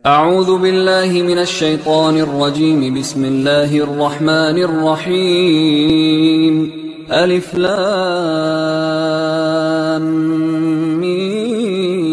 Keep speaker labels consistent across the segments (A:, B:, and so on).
A: أعوذ بالله من الشيطان الرجيم. بسم الله الرحمن الرحيم. ألف لام ميم.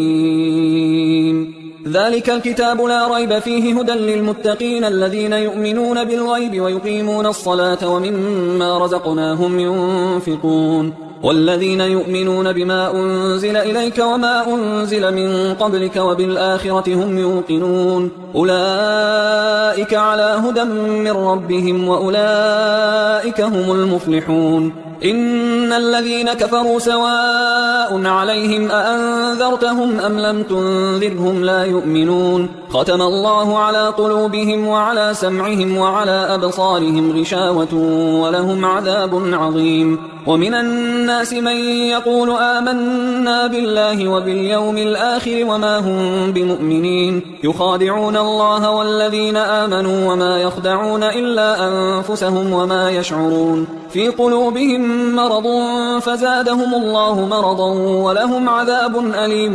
A: ذلك الكتاب لا ريب فيه هدى للمتقين الذين يؤمنون بالغيب ويقيمون الصلاة ومما رزقناهم ينفقون والذين يؤمنون بما أنزل إليك وما أنزل من قبلك وبالآخرة هم يوقنون أولئك على هدى من ربهم وأولئك هم المفلحون. إن الذين كفروا سواء عليهم أأنذرتهم أم لم تنذرهم لا يؤمنون. ختم الله على قلوبهم وعلى سمعهم وعلى أبصارهم غشاوة ولهم عذاب عظيم. ومن الناس من يقول آمنا بالله وباليوم الآخر وما هم بمؤمنين يخادعون الله والذين آمنوا وما يخدعون إلا أنفسهم وما يشعرون. في قلوبهم مرض فزادهم الله مرضا ولهم عذاب أليم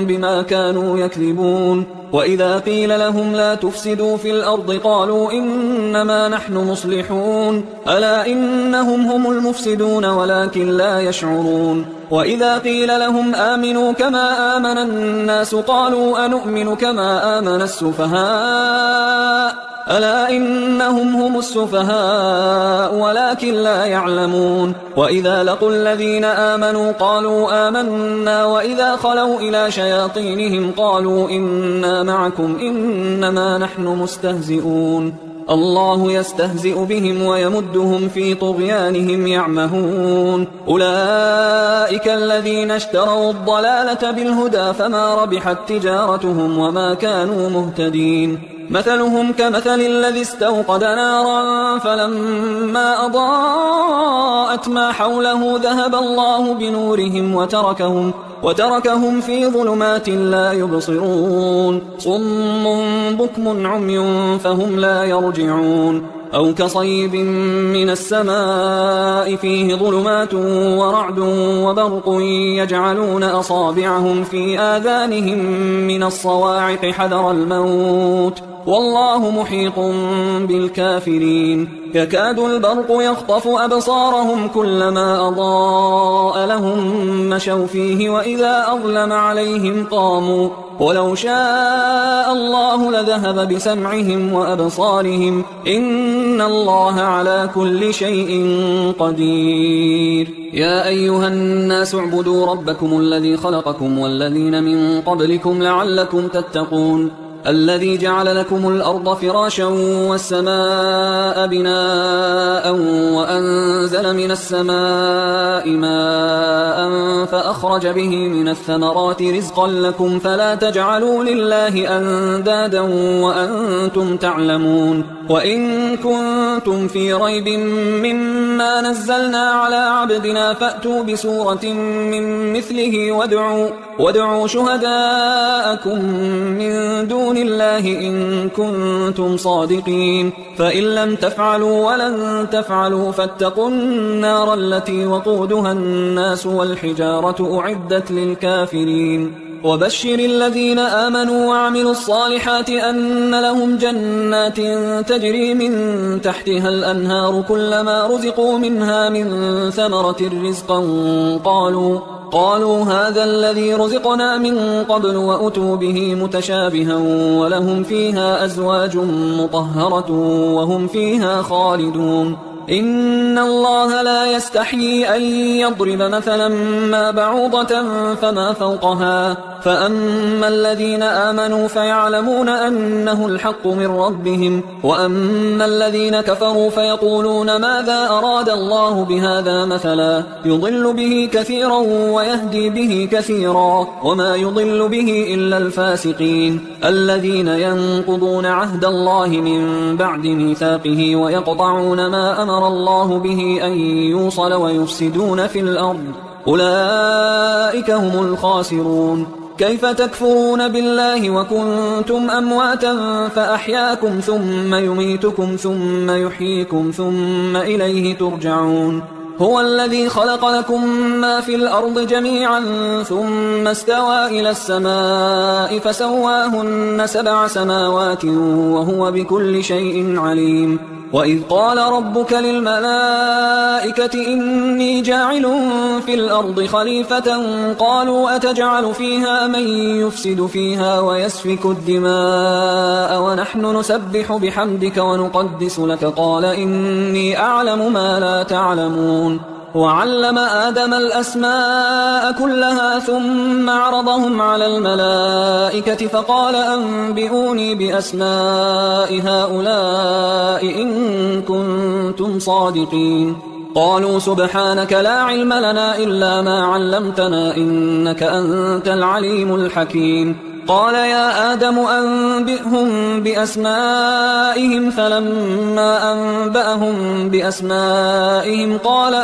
A: بما كانوا يكذبون. وإذا قيل لهم لا تفسدوا في الأرض قالوا إنما نحن مصلحون ألا إنهم هم المفسدون ولكن لا يشعرون. وإذا قيل لهم آمنوا كما آمن الناس قالوا أنؤمن كما آمن السفهاء ألا إنهم هم السفهاء ولكن لا يعلمون. وإذا لقوا الذين آمنوا قالوا آمنا وإذا خلوا إلى شياطينهم قالوا إنا معكم إنما نحن مستهزئون. الله يستهزئ بهم ويمدهم في طغيانهم يعمهون. أولئك الذين اشتروا الضلالة بالهدى فما ربحت تجارتهم وما كانوا مهتدين. مثلهم كمثل الذي استوقد نارا فلما أضاءت ما حوله ذهب الله بنورهم وتركهم في ظلمات لا يبصرون. صم بكم عمي فهم لا يرجعون. أو كصيب من السماء فيه ظلمات ورعد وبرق يجعلون أصابعهم في آذانهم من الصواعق حذر الموت والله محيط بالكافرين. يكاد البرق يخطف أبصارهم كلما أضاء لهم مشوا فيه وإذا أظلم عليهم قاموا ولو شاء الله لذهب بسمعهم وأبصارهم إن الله على كل شيء قدير. يا أيها الناس اعبدوا ربكم الذي خلقكم والذين من قبلكم لعلكم تتقون الذي جعل لكم الأرض فراشا والسماء بناء وأنزل من السماء ماء فأخرج به من الثمرات رزقا لكم فلا تجعلوا لله أندادا وأنتم تعلمون. وإن كنتم في ريب مما نزلنا على عبدنا فأتوا بسورة من مثله وادعوا شهداءكم من دون الله إن كنتم صادقين فإن لم تفعلوا ولن تفعلوا فاتقوا النار التي وقودها الناس والحجارة أعدت للكافرين. وبشر الذين آمنوا وعملوا الصالحات أن لهم جنات تجري من تحتها الأنهار كلما رزقوا منها من ثمرة رزقا قالوا هذا الذي رزقنا من قبل وأتوا به متشابها ولهم فيها أزواج مطهرة وهم فيها خالدون. إن الله لا يستحيي أن يضرب مثلا ما بعوضة فما فوقها فأما الذين آمنوا فيعلمون أنه الحق من ربهم وأما الذين كفروا فيقولون ماذا أراد الله بهذا مثلا يضل به كثيرا ويهدي به كثيرا وما يضل به إلا الفاسقين الذين ينقضون عهد الله من بعد ميثاقه ويقطعون ما أمر الله به أن يوصل ويفسدون في الأرض أولئك هم الخاسرون. كيف تكفرون بالله وكنتم أمواتا فأحياكم ثم يميتكم ثم يحييكم ثم إليه ترجعون. هو الذي خلق لكم ما في الأرض جميعا ثم استوى إلى السماء فسواهن 7 سماوات وهو بكل شيء عليم. وإذ قال ربك للملائكة إني جاعل في الأرض خليفة قالوا أتجعل فيها من يفسد فيها ويسفك الدماء ونحن نسبح بحمدك ونقدس لك قال إني أعلم ما لا تعلمون. وعلم آدم الأسماء كلها ثم عرضهم على الملائكة فقال أنبئوني بأسماء هؤلاء إن كنتم صادقين. قالوا سبحانك لا علم لنا إلا ما علمتنا إنك أنت العليم الحكيم. قال يا آدم أنبئهم بأسمائهم فلما أنبأهم بأسمائهم قال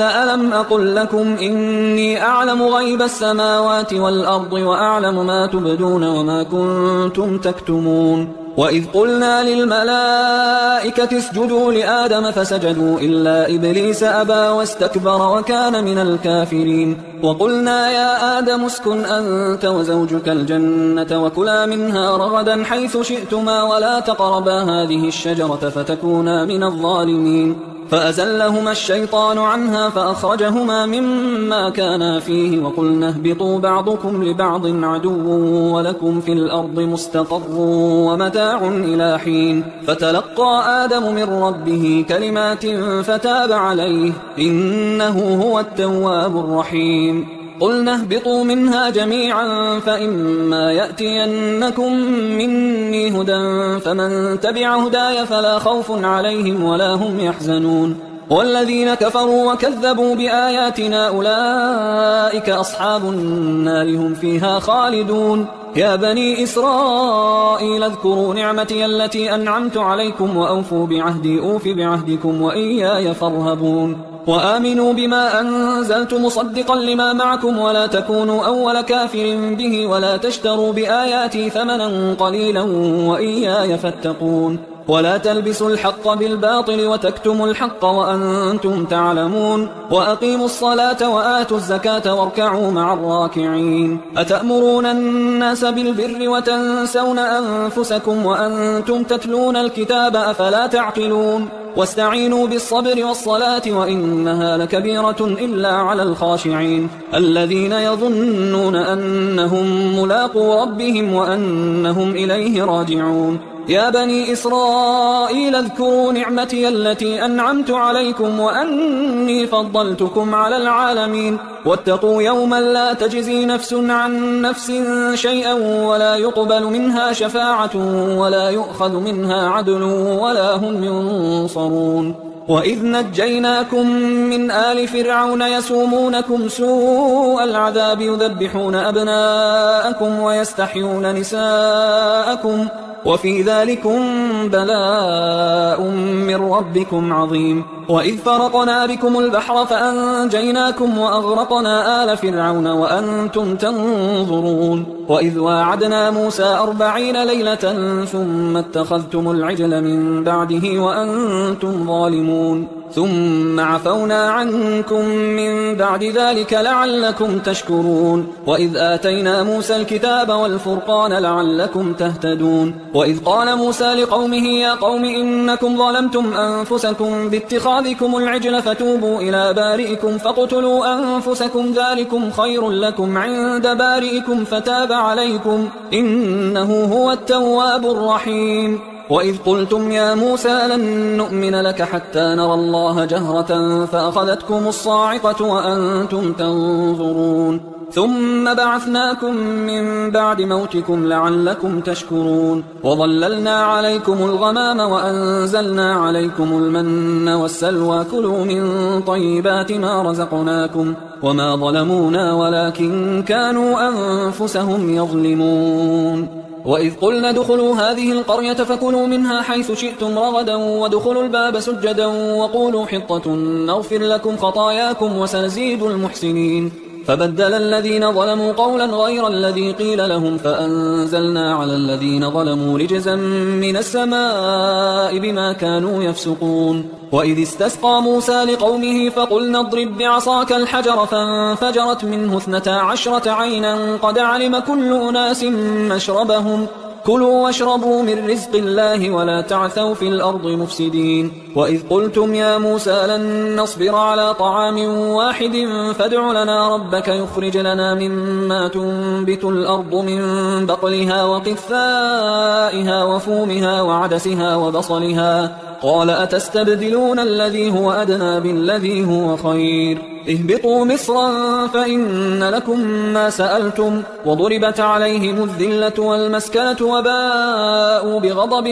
A: ألم أقل لكم إني أعلم غيب السماوات والأرض وأعلم ما تبدون وما كنتم تكتمون. وإذ قلنا للملائكة اسجدوا لآدم فسجدوا إلا إبليس أبى واستكبر وكان من الكافرين. وقلنا يا آدم اسكن أنت وزوجك الجنة وكلا منها رغدا حيث شئتما ولا تقربا هذه الشجرة فتكونا من الظالمين. فأزلهما الشيطان عنها فأخرجهما مما كانا فيه وقلنا اهبطوا بعضكم لبعض عدو ولكم في الأرض مستقر ومتاع إلى حين. فتلقى آدم من ربه كلمات فتاب عليه إنه هو التواب الرحيم. قلنا اهبطوا منها جميعا فإما يأتينكم مني هدى فمن تبع هداي فلا خوف عليهم ولا هم يحزنون. والذين كفروا وكذبوا بآياتنا أولئك أصحاب النار هم فيها خالدون. يا بني إسرائيل اذكروا نعمتي التي أنعمت عليكم وأوفوا بعهدي أوف بعهدكم وإياي فارهبون. وآمنوا بما أنزلت مصدقا لما معكم ولا تكونوا أول كافر به ولا تشتروا بآياتي ثمنا قليلا وإياي فاتقون. ولا تلبسوا الحق بالباطل وتكتموا الحق وأنتم تعلمون. وأقيموا الصلاة وآتوا الزكاة واركعوا مع الراكعين. أتأمرون الناس بالبر وتنسون أنفسكم وأنتم تتلون الكتاب أفلا تعقلون. واستعينوا بالصبر والصلاة وإنها لكبيرة إلا على الخاشعين الذين يظنون أنهم ملاقو ربهم وأنهم إليه راجعون. يا بني إسرائيل اذكروا نعمتي التي أنعمت عليكم وأني فضلتكم على العالمين. واتقوا يوما لا تجزي نفس عن نفس شيئا ولا يقبل منها شفاعة ولا يؤخذ منها عدل ولا هم ينصرون. وإذ نجيناكم من آل فرعون يسومونكم سوء العذاب يذبحون أبناءكم ويستحيون نساءكم وفي ذلكم بلاء من ربكم عظيم. وإذ فرقنا بكم البحر فأنجيناكم وأغرقنا آل فرعون وأنتم تنظرون. وإذ واعدنا موسى 40 ليلة ثم اتخذتم العجل من بعده وأنتم ظالمون. ثم عفونا عنكم من بعد ذلك لعلكم تشكرون. وإذ آتينا موسى الكتاب والفرقان لعلكم تهتدون. وإذ قال موسى لقومه يا قوم إنكم ظلمتم أنفسكم باتخاذكم العجل فتوبوا إلى بارئكم فاقتلوا أنفسكم ذلكم خير لكم عند بارئكم فتاب عليكم إنه هو التواب الرحيم. وإذ قلتم يا موسى لن نؤمن لك حتى نرى الله جهرة فأخذتكم الصاعقة وأنتم تنظرون. ثم بعثناكم من بعد موتكم لعلكم تشكرون. وظللنا عليكم الغمام وأنزلنا عليكم المن والسلوى كلوا من طيبات ما رزقناكم وما ظلمونا ولكن كانوا أنفسهم يظلمون. وإذ قلنا ادخلوا هذه القرية فكلوا منها حيث شئتم رغدا وادخلوا الباب سجدا وقولوا حطة نغفر لكم خطاياكم وسنزيد المحسنين. فبدل الذين ظلموا قولا غير الذي قيل لهم فأنزلنا على الذين ظلموا رجزا من السماء بما كانوا يفسقون وإذ استسقى موسى لقومه فقلنا اضرب بعصاك الحجر فانفجرت منه 12 عينا قد علم كل أناس مشربهم كلوا واشربوا من رزق الله ولا تعثوا في الأرض مفسدين وإذ قلتم يا موسى لن نصبر على طعام واحد فادع لنا ربك يخرج لنا مما تنبت الأرض من بقلها وقثائها وفومها وعدسها وبصلها قال أتستبدلون الذي هو أدنى بالذي هو خير اهبطوا مصرا فإن لكم ما سألتم وضربت عليهم الذلة والمسكنة وباءوا بغضب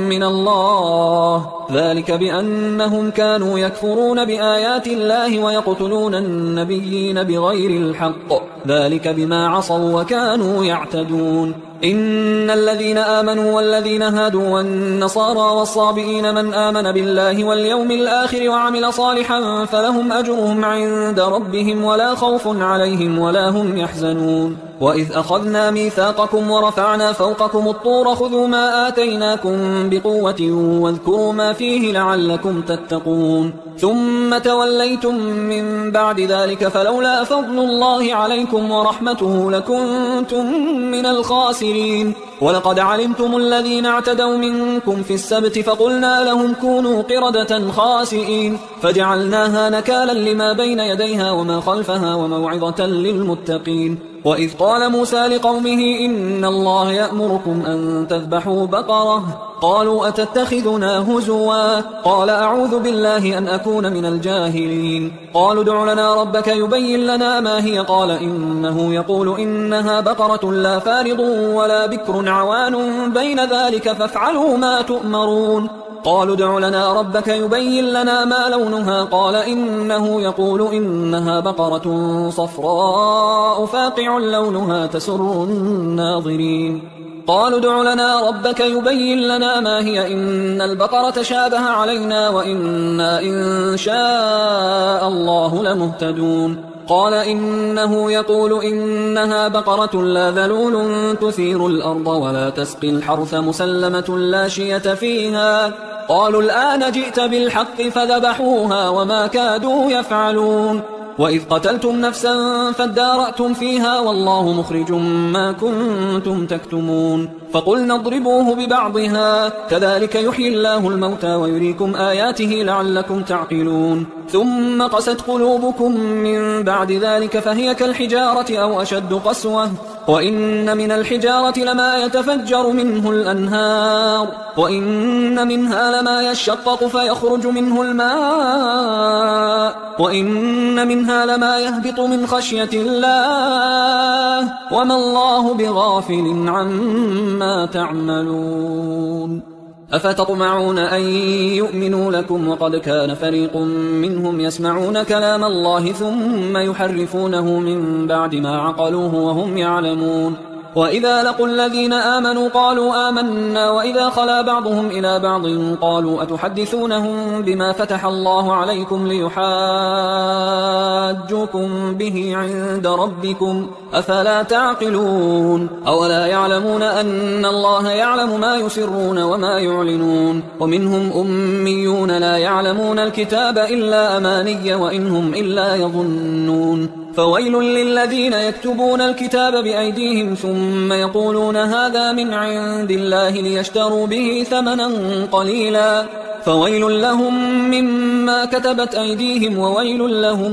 A: من الله ذلك بأنهم كانوا يكفرون بآيات الله ويقتلون النبيين بغير الحق ذلك بما عصوا وكانوا يعتدون إن الذين آمنوا والذين هادوا والنصارى والصابئين من آمن بالله واليوم الآخر وعمل صالحا فلهم أجرهم عند ربهم ولا خوف عليهم ولا هم يحزنون وإذ أخذنا ميثاقكم ورفعنا فوقكم الطور خذوا ما آتيناكم بقوة واذكروا ما فيه لعلكم تتقون ثم توليتم من بعد ذلك فلولا فضل الله عليكم ورحمته لكنتم من الخاسرين ولقد علمتم الذين اعتدوا منكم في السبت فقلنا لهم كونوا قردة خاسئين فجعلناها نكالا لما بين يديها وما خلفها وموعظة للمتقين وإذ قال موسى لقومه إن الله يأمركم أن تذبحوا بقرة قالوا أتتخذنا هزوا قال أعوذ بالله أن أكون من الجاهلين قالوا ادع لنا ربك يبين لنا ما هي قال إنه يقول إنها بقرة لا فارض ولا بكر عوان بين ذلك فافعلوا ما تؤمرون قالوا ادع لنا ربك يبين لنا ما لونها قال إنه يقول إنها بقرة صفراء فاقع لونها تسر الناظرين قالوا ادع لنا ربك يبين لنا ما هي إن البقرة شابه علينا وإنا إن شاء الله لمهتدون قال إنه يقول إنها بقرة لا ذلول تثير الأرض ولا تسقي الحرث مسلمة لا شية فيها قالوا الآن جئت بالحق فذبحوها وما كادوا يفعلون وإذ قتلتم نفسا فادارأتم فيها والله مخرج ما كنتم تكتمون فقلنا اضربوه ببعضها كذلك يحيي الله الموتى ويريكم آياته لعلكم تعقلون ثم قست قلوبكم من بعد ذلك فهي كالحجارة أو أشد قسوة وإن من الحجارة لما يتفجر منه الأنهار وإن منها لما يشقق فيخرج منه الماء وإن منها لما يهبط من خشية الله وما الله بغافل عما تعملون أفتطمعون أن يؤمنوا لكم وقد كان فريق منهم يسمعون كلام الله ثم يحرفونه من بعد ما عقلوه وهم يعلمون وإذا لقوا الذين آمنوا قالوا آمنا وإذا خلا بعضهم إلى بعض قالوا أتحدثونهم بما فتح الله عليكم ليحاجوكم به عند ربكم أفلا تعقلون أولا يعلمون أن الله يعلم ما يسرون وما يعلنون ومنهم أميون لا يعلمون الكتاب إلا أماني وإنهم إلا يظنون فويل للذين يكتبون الكتاب بأيديهم ثم يقولون هذا من عند الله ليشتروا به ثمنا قليلا فويل لهم مما كتبت أيديهم وويل لهم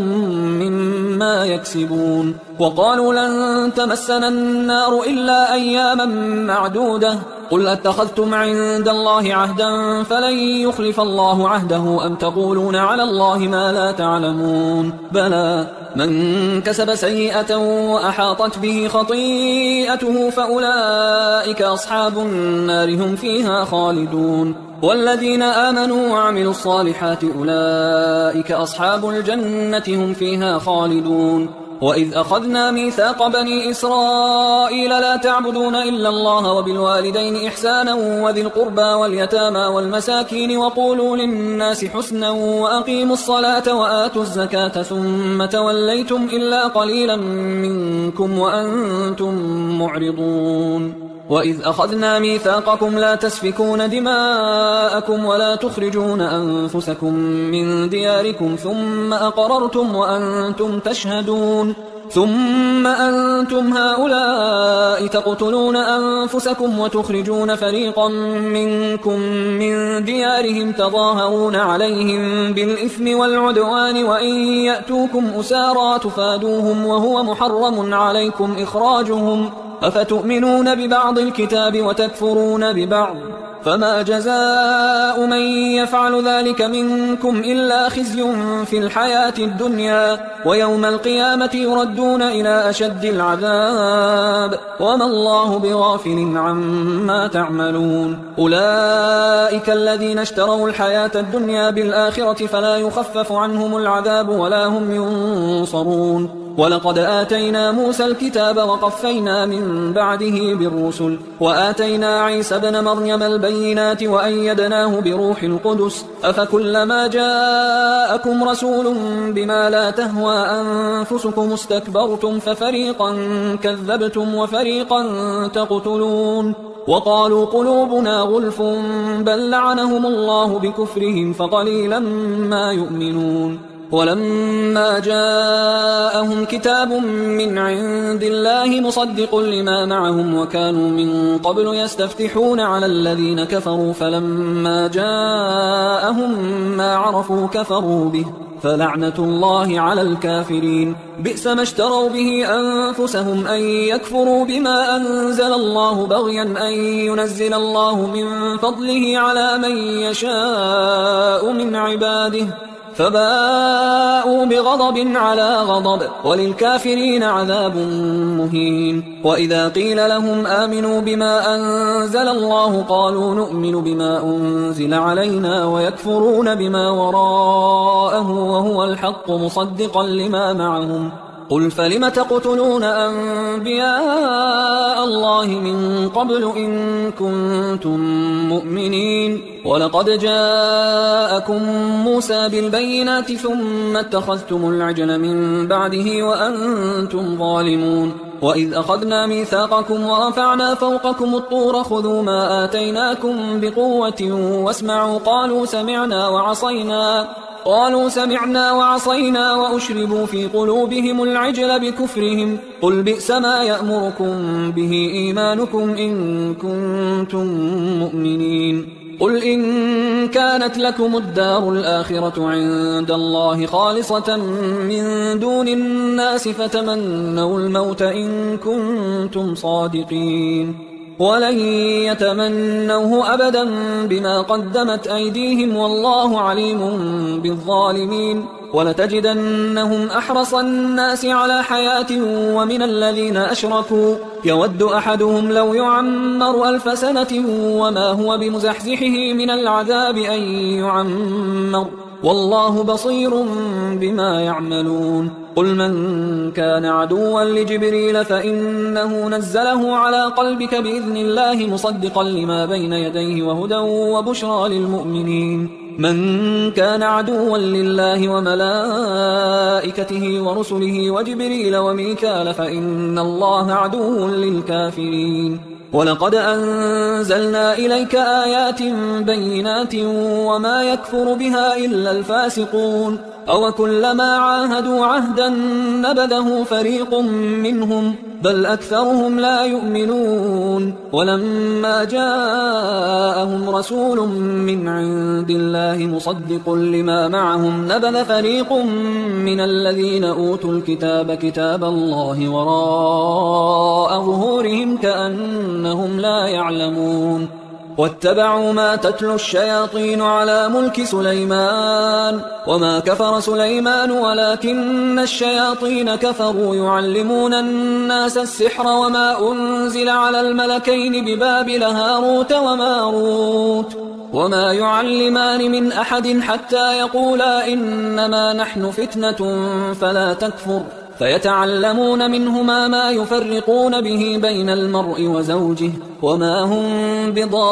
A: مما يكسبون وقالوا لن تمسنا النار إلا أياما معدودة قل أتخذتم عند الله عهدا فلن يخلف الله عهده أم تقولون على الله ما لا تعلمون بلى من كسب سيئة وأحاطت به خطيئته فأولئك أصحاب النار هم فيها خالدون والذين آمنوا وعملوا الصالحات أولئك أصحاب الجنة هم فيها خالدون وإذ أخذنا ميثاق بني إسرائيل لا تعبدون إلا الله وبالوالدين إحسانا وذي القربى واليتامى والمساكين وقولوا للناس حسنا وأقيموا الصلاة وآتوا الزكاة ثم توليتم إلا قليلا منكم وأنتم معرضون وإذ أخذنا ميثاقكم لا تسفكون دماءكم ولا تخرجون أنفسكم من دياركم ثم أقررتم وأنتم تشهدون ثم أنتم هؤلاء تقتلون أنفسكم وتخرجون فريقا منكم من ديارهم تظاهرون عليهم بالإثم والعدوان وإن يأتوكم أسارى تفادوهم وهو محرم عليكم إخراجهم أفتؤمنون ببعض الكتاب وتكفرون ببعض فما جزاء من يفعل ذلك منكم إلا خزي في الحياة الدنيا ويوم القيامة يردون إلى أشد العذاب وما الله بغافل عما تعملون أولئك الذين اشتروا الحياة الدنيا بالآخرة فلا يخفف عنهم العذاب ولا هم ينصرون ولقد آتينا موسى الكتاب وقفينا من بعده بالرسل وآتينا عيسى ابن مريم البينات وأيدناه بروح القدس أفكلما جاءكم رسول بما لا تهوى أنفسكم استكبرتم ففريقا كذبتم وفريقا تقتلون وقالوا قلوبنا غلف بل لعنهم الله بكفرهم فقليلا ما يؤمنون ولما جاءهم كتاب من عند الله مصدق لما معهم وكانوا من قبل يستفتحون على الذين كفروا فلما جاءهم ما عرفوا كفروا به فلعنة الله على الكافرين بئس ما اشتروا به أنفسهم أن يكفروا بما أنزل الله بغيا أن ينزل الله من فضله على من يشاء من عباده فباءوا بغضب على غضب وللكافرين عذاب مهين وإذا قيل لهم آمنوا بما أنزل الله قالوا نؤمن بما أنزل علينا ويكفرون بما وراءه وهو الحق مصدقا لما معهم قل فلم تقتلون أنبياء الله من قبل إن كنتم مؤمنين ولقد جاءكم موسى بالبينات ثم اتخذتم العجل من بعده وأنتم ظالمون وإذ أخذنا ميثاقكم ورفعنا فوقكم الطور خذوا ما آتيناكم بقوة واسمعوا قالوا سمعنا وعصينا وأشربوا في قلوبهم العجل بكفرهم قل بئس ما يأمركم به إيمانكم إن كنتم مؤمنين قل إن كانت لكم الدار الآخرة عند الله خالصة من دون الناس فتمنوا الموت إن كنتم صادقين ولن يتمنوه أبدا بما قدمت أيديهم والله عليم بالظالمين ولتجدنهم أحرص الناس على حياة ومن الذين أشركوا يود أحدهم لو يعمر 1000 سنة وما هو بمزحزحه من العذاب أن يعمر والله بصير بما يعملون قل من كان عدوا لجبريل فإنه نزله على قلبك بإذن الله مصدقا لما بين يديه وهدى وبشرى للمؤمنين من كان عدوا لله وملائكته ورسله وجبريل وميكال فإن الله عدو للكافرين ولقد أنزلنا إليك آيات بينات وما يكفر بها إلا الفاسقون أو كلما عاهدوا عهدا نبذه فريق منهم بل أكثرهم لا يؤمنون ولما جاءهم رسول من عند الله مصدق لما معهم نبذ فريق من الذين أوتوا الكتاب كتاب الله وراء ظهورهم كأنهم لا يعلمون واتبعوا ما تتلو الشياطين على ملك سليمان وما كفر سليمان ولكن الشياطين كفروا يعلمون الناس السحر وما أنزل على الملكين ببابل هاروت وماروت وما يعلمان من أحد حتى يقولا إنما نحن فتنة فلا تكفر فيتعلمون منهما ما يفرقون به بين المرء وزوجه وما هم بضارين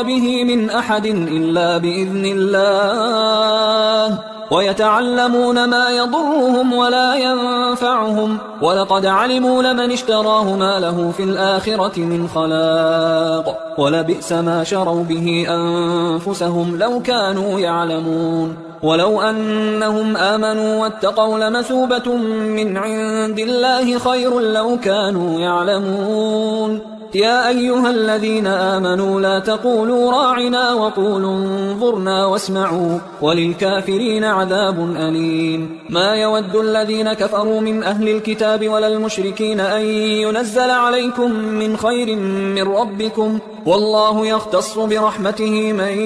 A: به من أحد إلا بإذن الله ويتعلمون ما يضرهم ولا ينفعهم ولقد علموا لمن اشتراه ما له في الآخرة من خلاق ولبئس ما شروا به أنفسهم لو كانوا يعلمون ولو أنهم آمنوا واتقوا لمثوبة من عند الله خير لو كانوا يعلمون يا أيها الذين آمنوا لا تقولوا راعنا وقولوا انظرنا واسمعوا وللكافرين عذاب أليم ما يود الذين كفروا من أهل الكتاب ولا المشركين أن ينزل عليكم من خير من ربكم والله يختص برحمته من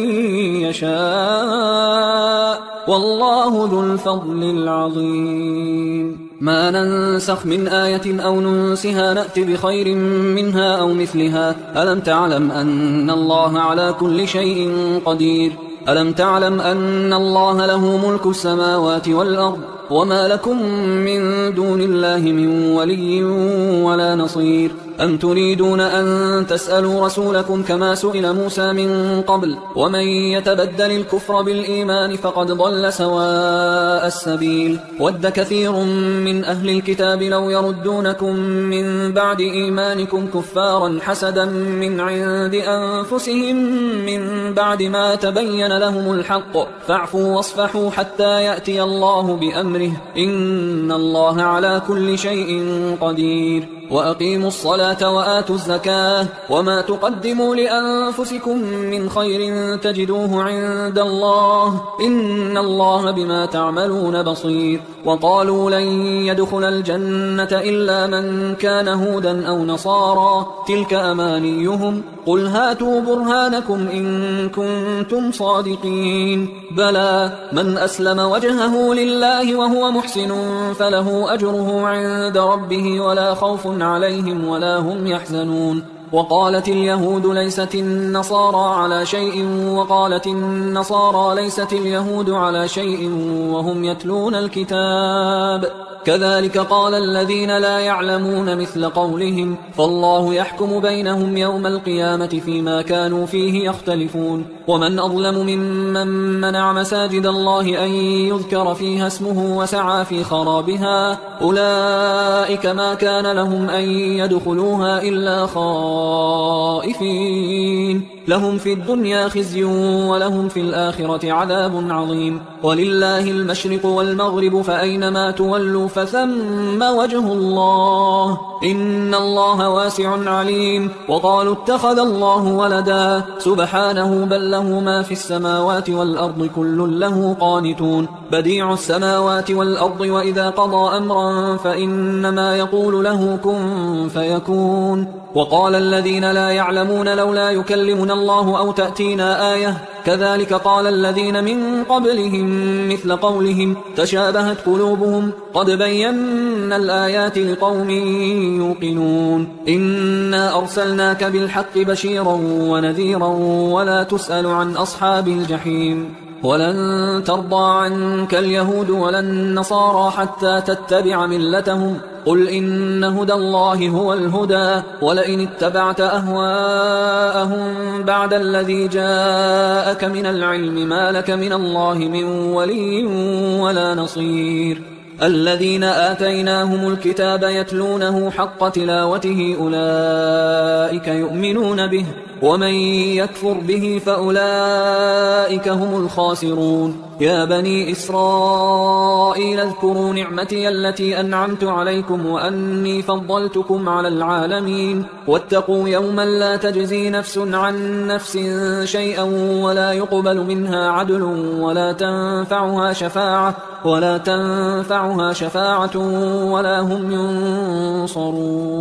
A: يشاء والله ذو الفضل العظيم ما ننسخ من آية أو ننسها نأت بخير منها أو مثلها ألم تعلم أن الله على كل شيء قدير ألم تعلم أن الله له ملك السماوات والأرض وما لكم من دون الله من ولي ولا نصير أم تريدون أن تسألوا رسولكم كما سئل موسى من قبل ومن يتبدل الكفر بالإيمان فقد ضل سواء السبيل ود كثير من أهل الكتاب لو يردونكم من بعد إيمانكم كفارا حسدا من عند أنفسهم من بعد ما تبين لهم الحق فاعفوا واصفحوا حتى يأتي الله بأمره إن الله على كل شيء قدير وأقيموا الصلاة وآتوا الزكاة وما تقدموا لأنفسكم من خير تجدوه عند الله إن الله بما تعملون بصير وقالوا لن يدخل الجنة إلا من كان هودا أو نصارى تلك أمانيهم قل هاتوا برهانكم إن كنتم صادقين بلى من أسلم وجهه لله وهو محسن فله أجره عند ربه ولا خوف عليهم ولا هم يحزنون وقالت اليهود ليست النصارى على شيء وقالت النصارى ليست اليهود على شيء وهم يتلون الكتاب كذلك قال الذين لا يعلمون مثل قولهم فالله يحكم بينهم يوم القيامة فيما كانوا فيه يختلفون ومن أظلم ممن منع مساجد الله أن يذكر فيها اسمه وسعى في خرابها أولئك ما كان لهم أن يدخلوها إلا خائفين لهم في الدنيا خزي ولهم في الآخرة عذاب عظيم ولله المشرق والمغرب فأينما تولوا فثم وجه الله إن الله واسع عليم وقالوا اتخذ الله ولدا سبحانه بل له ما في السماوات والأرض كل له قانتون بديع السماوات والأرض وإذا قضى أمرا فإنما يقول له كن فيكون وقال الذين لا يعلمون لولا يكلمنا الله أو تأتينا آية كذلك قال الذين من قبلهم مثل قولهم تشابهت قلوبهم قد بينا الآيات لقوم يوقنون إنا أرسلناك بالحق بشيرا ونذيرا ولا تسأل عن أصحاب الجحيم ولن ترضى عنك اليهود ولا النصارى حتى تتبع ملتهم قل إن هدى الله هو الهدى ولئن اتبعت أهواءهم بعد الذي جاءك من العلم ما لك من الله من ولي ولا نصير الذين آتيناهم الكتاب يتلونه حق تلاوته أولئك يؤمنون به ومن يكفر به فأولئك هم الخاسرون يا بني إسرائيل اذكروا نعمتي التي أنعمت عليكم وأني فضلتكم على العالمين واتقوا يوما لا تجزي نفس عن نفس شيئا ولا يقبل منها عدل ولا تنفعها شفاعة ولا هم ينصرون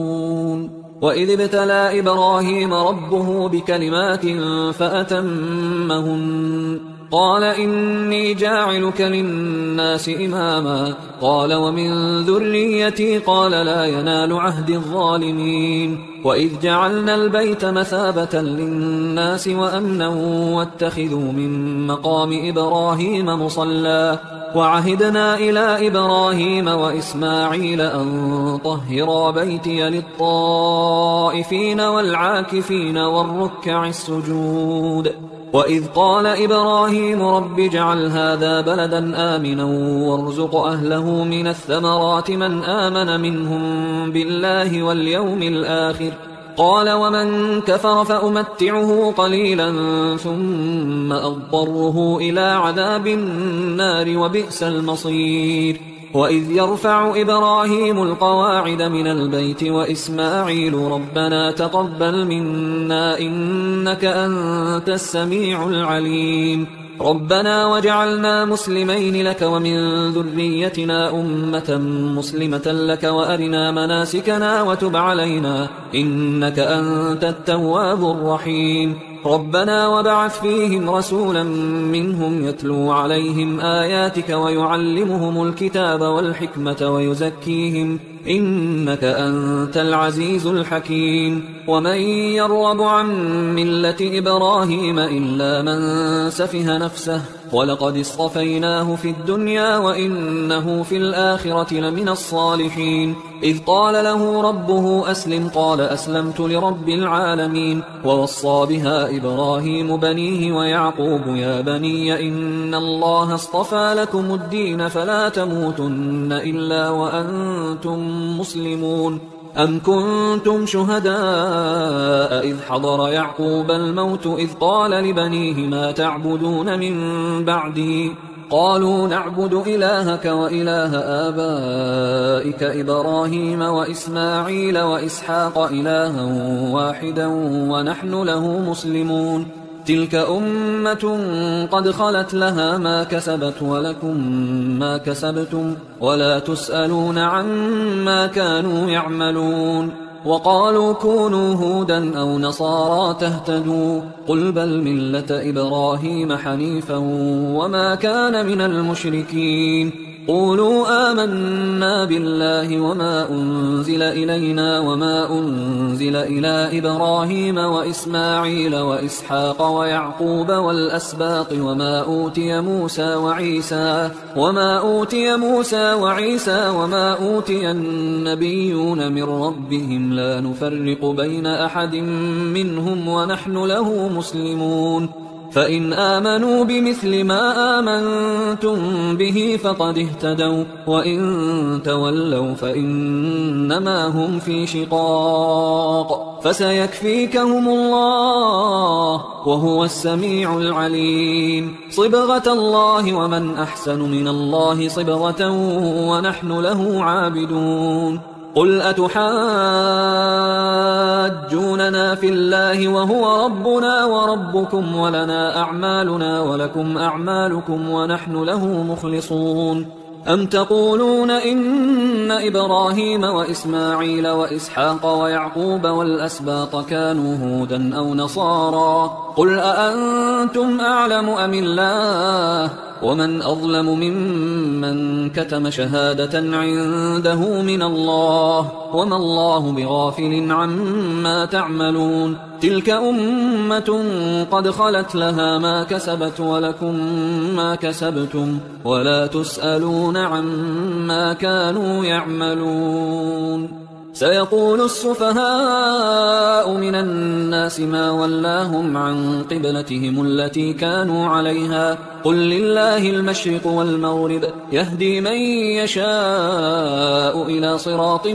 A: وإذ ابتلى إبراهيم ربه بكلمات فأتمهن قال إني جاعلك للناس إماما قال ومن ذريتي قال لا ينال عهد الظالمين وإذ جعلنا البيت مثابة للناس وأمنا واتخذوا من مقام إبراهيم مصلى وعهدنا إلى إبراهيم وإسماعيل أن طهرا بيتي للطائفين والعاكفين والركع السجود. وإذ قال إبراهيم رب اجعل هذا بلدا آمنا وارزق أهله من الثمرات من آمن منهم بالله واليوم الآخر قال ومن كفر فأمتعه قليلا ثم أضطره إلى عذاب النار وبئس المصير. وإذ يرفع إبراهيم القواعد من البيت وإسماعيل ربنا تقبل منا إنك أنت السميع العليم ربنا وجعلنا مسلمين لك ومن ذريتنا أمة مسلمة لك وأرنا مناسكنا وتب علينا إنك أنت التواب الرحيم ربنا وبعث فيهم رسولا منهم يتلو عليهم آياتك ويعلمهم الكتاب والحكمة ويزكيهم إنك أنت العزيز الحكيم ومن يرغب عن ملة إبراهيم إلا من سفه نفسه ولقد اصطفيناه في الدنيا وإنه في الآخرة لمن الصالحين إذ قال له ربه أسلم قال أسلمت لرب العالمين ووصى بها إبراهيم بنيه ويعقوب يا بني إن الله اصطفى لكم الدين فلا تموتن إلا وأنتم مسلمون أم كنتم شهداء إذ حضر يعقوب الموت إذ قال لبنيه ما تعبدون من بعدي قالوا نعبد إلهك وإله آبائك إبراهيم وإسماعيل وإسحاق إلها واحدا ونحن له مسلمون تلك أمة قد خلت لها ما كسبت ولكم ما كسبتم ولا تسألون عما كانوا يعملون وقالوا كونوا هودا أو نصارى تهتدوا قل بل ملة إبراهيم حنيفا وما كان من المشركين قولوا آمنا بالله وما أنزل إلينا وما أنزل إلى إبراهيم وإسماعيل وإسحاق ويعقوب والأسباط وما أوتي موسى وعيسى وما أوتي النبيون من ربهم لا نفرق بين أحد منهم ونحن له مسلمون فإن آمنوا بمثل ما آمنتم به فقد اهتدوا وإن تولوا فإنما هم في شقاق فسيكفيكهم الله وهو السميع العليم صبغة الله ومن أحسن من الله صبغة ونحن له عابدون قل أتحاجوننا في الله وهو ربنا وربكم ولنا أعمالنا ولكم أعمالكم ونحن له مخلصون أم تقولون إن إبراهيم وإسماعيل وإسحاق ويعقوب والأسباط كانوا هودا أو نصارى قل أأنتم أعلم أم الله ومن أظلم ممن كتم شهادة عنده من الله وما الله بغافل عما تعملون تلك أمة قد خلت لها ما كسبت ولكم ما كسبتم ولا تسألون عما كانوا يعملون سيقول السفهاء من الناس ما ولاهم عن قبلتهم التي كانوا عليها قل لله المشرق والمغرب يهدي من يشاء إلى صراط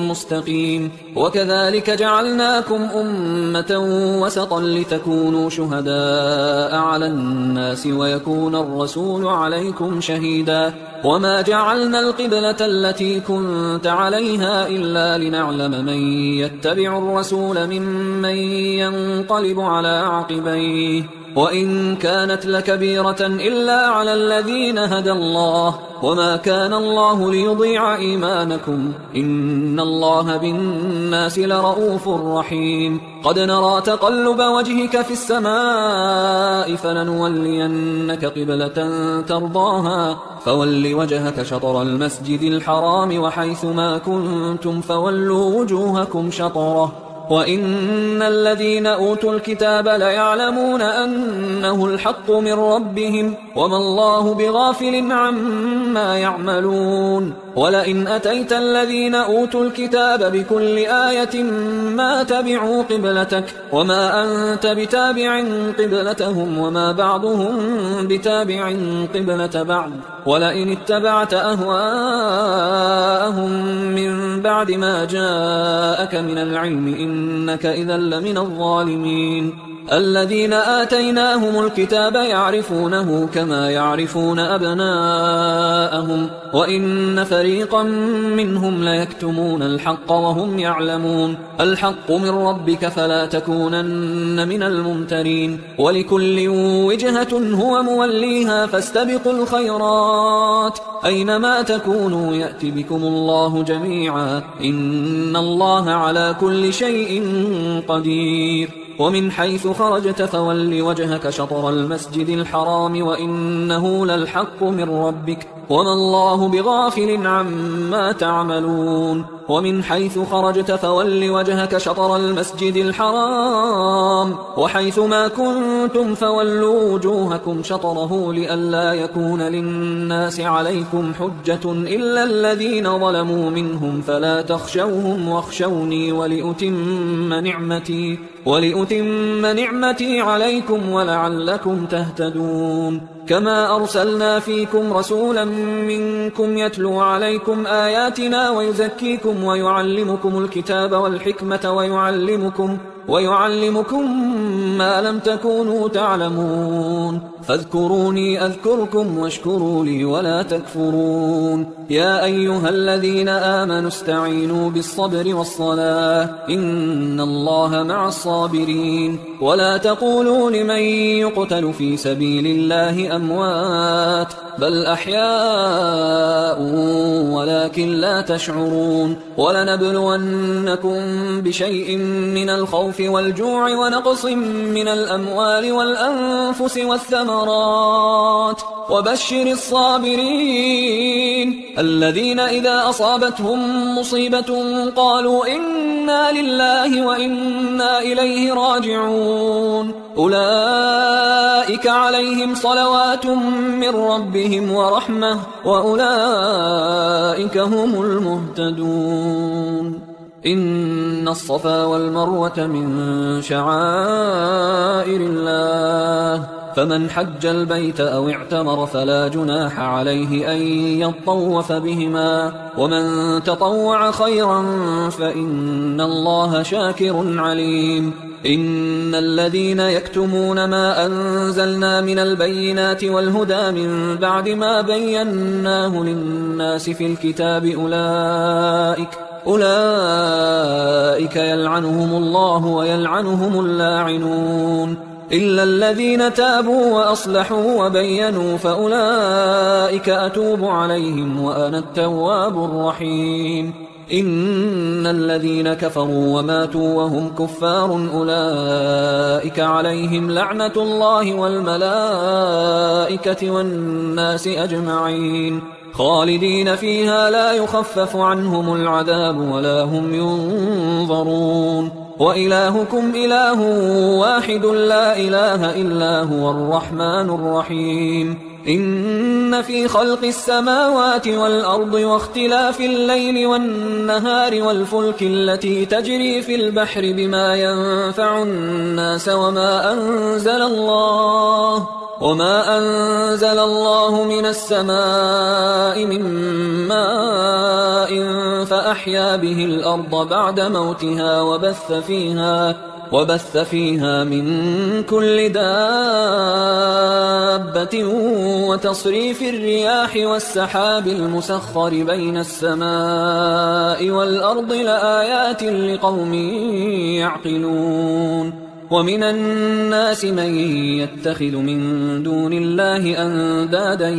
A: مستقيم وكذلك جعلناكم أمة وسطا لتكونوا شهداء على الناس ويكون الرسول عليكم شهيدا وما جعلنا القبلة التي كنت عليها إلا لنعلم من يتبع الرسول ممن ينقلب على عقبيه وإن كانت لكبيرة إلا على الذين هدى الله وما كان الله ليضيع إيمانكم إن الله بالناس لرؤوف رحيم قد نرى تقلب وجهك في السماء فلنولينك قبلة ترضاها فول وجهك شطر المسجد الحرام وحيث ما كنتم فولوا وجوهكم شطره وإن الذين أوتوا الكتاب ليعلمون أنه الحق من ربهم وما الله بغافل عما يعملون ولئن أتيت الذين أوتوا الكتاب بكل آية ما تبعوا قبلتك وما أنت بتابع قبلتهم وما بعضهم بتابع قبلة بعض ولئن اتبعت أهواءهم من بعد ما جاءك من العلم إنك إذا لمن الظالمين الذين آتيناهم الكتاب يعرفونه كما يعرفون أبناءهم وإن فريقا منهم ليكتمون الحق وهم يعلمون الحق من ربك فلا تكونن من الممترين ولكل وجهة هو موليها فاستبقوا الخيرات أينما تكونوا يأت بكم الله جميعا إن الله على كل شيء قدير ومن حيث خرجت فول وجهك شطر المسجد الحرام وإنه للحق من ربك وما الله بغافل عما تعملون ومن حيث خرجت فول وجهك شطر المسجد الحرام وحيث ما كنتم فولوا وجوهكم شطره لئلا يكون للناس عليكم حجة إلا الذين ظلموا منهم فلا تخشوهم واخشوني ولأتم نعمتي عليكم ولعلكم تهتدون كما أرسلنا فيكم رسولا منكم يتلو عليكم آياتنا ويزكيكم ويعلمكم الكتاب والحكمة ويعلمكم ما لم تكونوا تعلمون فاذكروني أذكركم واشكروا لي ولا تكفرون يا أيها الذين آمنوا استعينوا بالصبر والصلاة إن الله مع الصابرين ولا تقولوا لمن يقتل في سبيل الله أموات بل أحياء ولكن لا تشعرون ولنبلونكم بشيء من الخوف والجوع ونقص من الأموال والأنفس والثمرات وبشر الصابرين الذين إذا أصابتهم مصيبة قالوا إنا لله وإنا إليه راجعون أولئك عليهم صلوات من ربهم ورحمة وأولئك هم المهتدون إن الصفا والمروة من شعائر الله فمن حج البيت أو اعتمر فلا جناح عليه أن يطوف بهما ومن تطوع خيرا فإن الله شاكر عليم إن الذين يكتمون ما أنزلنا من البينات والهدى من بعد ما بيناه للناس في الكتاب أولئك يلعنهم الله ويلعنهم اللاعنون إلا الذين تابوا وأصلحوا وبينوا فأولئك أتوب عليهم وأنا التواب الرحيم إن الذين كفروا وماتوا وهم كفار أولئك عليهم لعنة الله والملائكة والناس أجمعين خالدين فيها لا يخفف عنهم العذاب ولا هم ينظرون وإلهكم إله واحد لا إله إلا هو الرحمن الرحيم إن في خلق السماوات والأرض واختلاف الليل والنهار والفلك التي تجري في البحر بما ينفع الناس وما أنزل الله من السماء من ماء فأحيا به الأرض بعد موتها وبث فيها من كل دابة وتصريف الرياح والسحاب المسخر بين السماء والأرض لآيات لقوم يعقلون ومن الناس من يتخذ من دون الله أندادا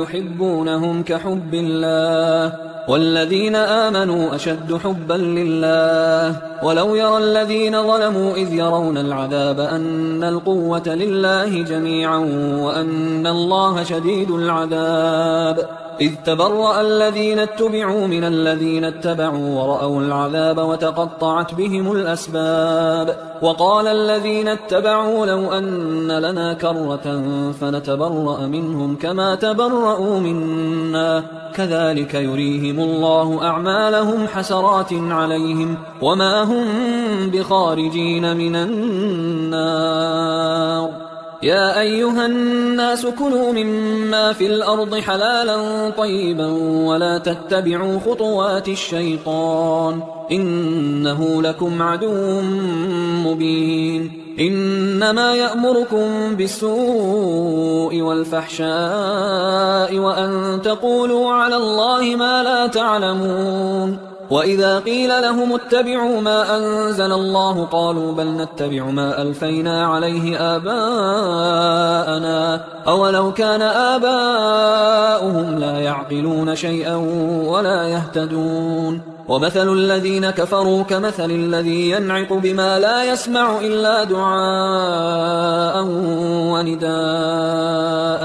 A: يحبونهم كحب الله والذين آمنوا أشد حبا لله ولو يرى الذين ظلموا إذ يرون العذاب أن القوة لله جميعا وأن الله شديد العذاب إذ تبرأ الذين اتبعوا من الذين اتبعوا ورأوا العذاب وتقطعت بهم الأسباب وقال الذين اتبعوا لو أن لنا كرة فنتبرأ منهم كما تبرأوا منا كذلك يريهم الله أعمالهم حسرات عليهم وما هم بخارجين من النار يا أيها الناس كلوا مما في الأرض حلالا طيبا ولا تتبعوا خطوات الشيطان إنه لكم عدو مبين إنما يأمركم بالسوء والفحشاء وأن تقولوا على الله ما لا تعلمون وإذا قيل لهم اتبعوا ما أنزل الله قالوا بل نتبع ما ألفينا عليه آباءنا أولو كان آباؤهم لا يعقلون شيئا ولا يهتدون ومثل الذين كفروا كمثل الذي ينعق بما لا يسمع إلا دعاء ونداء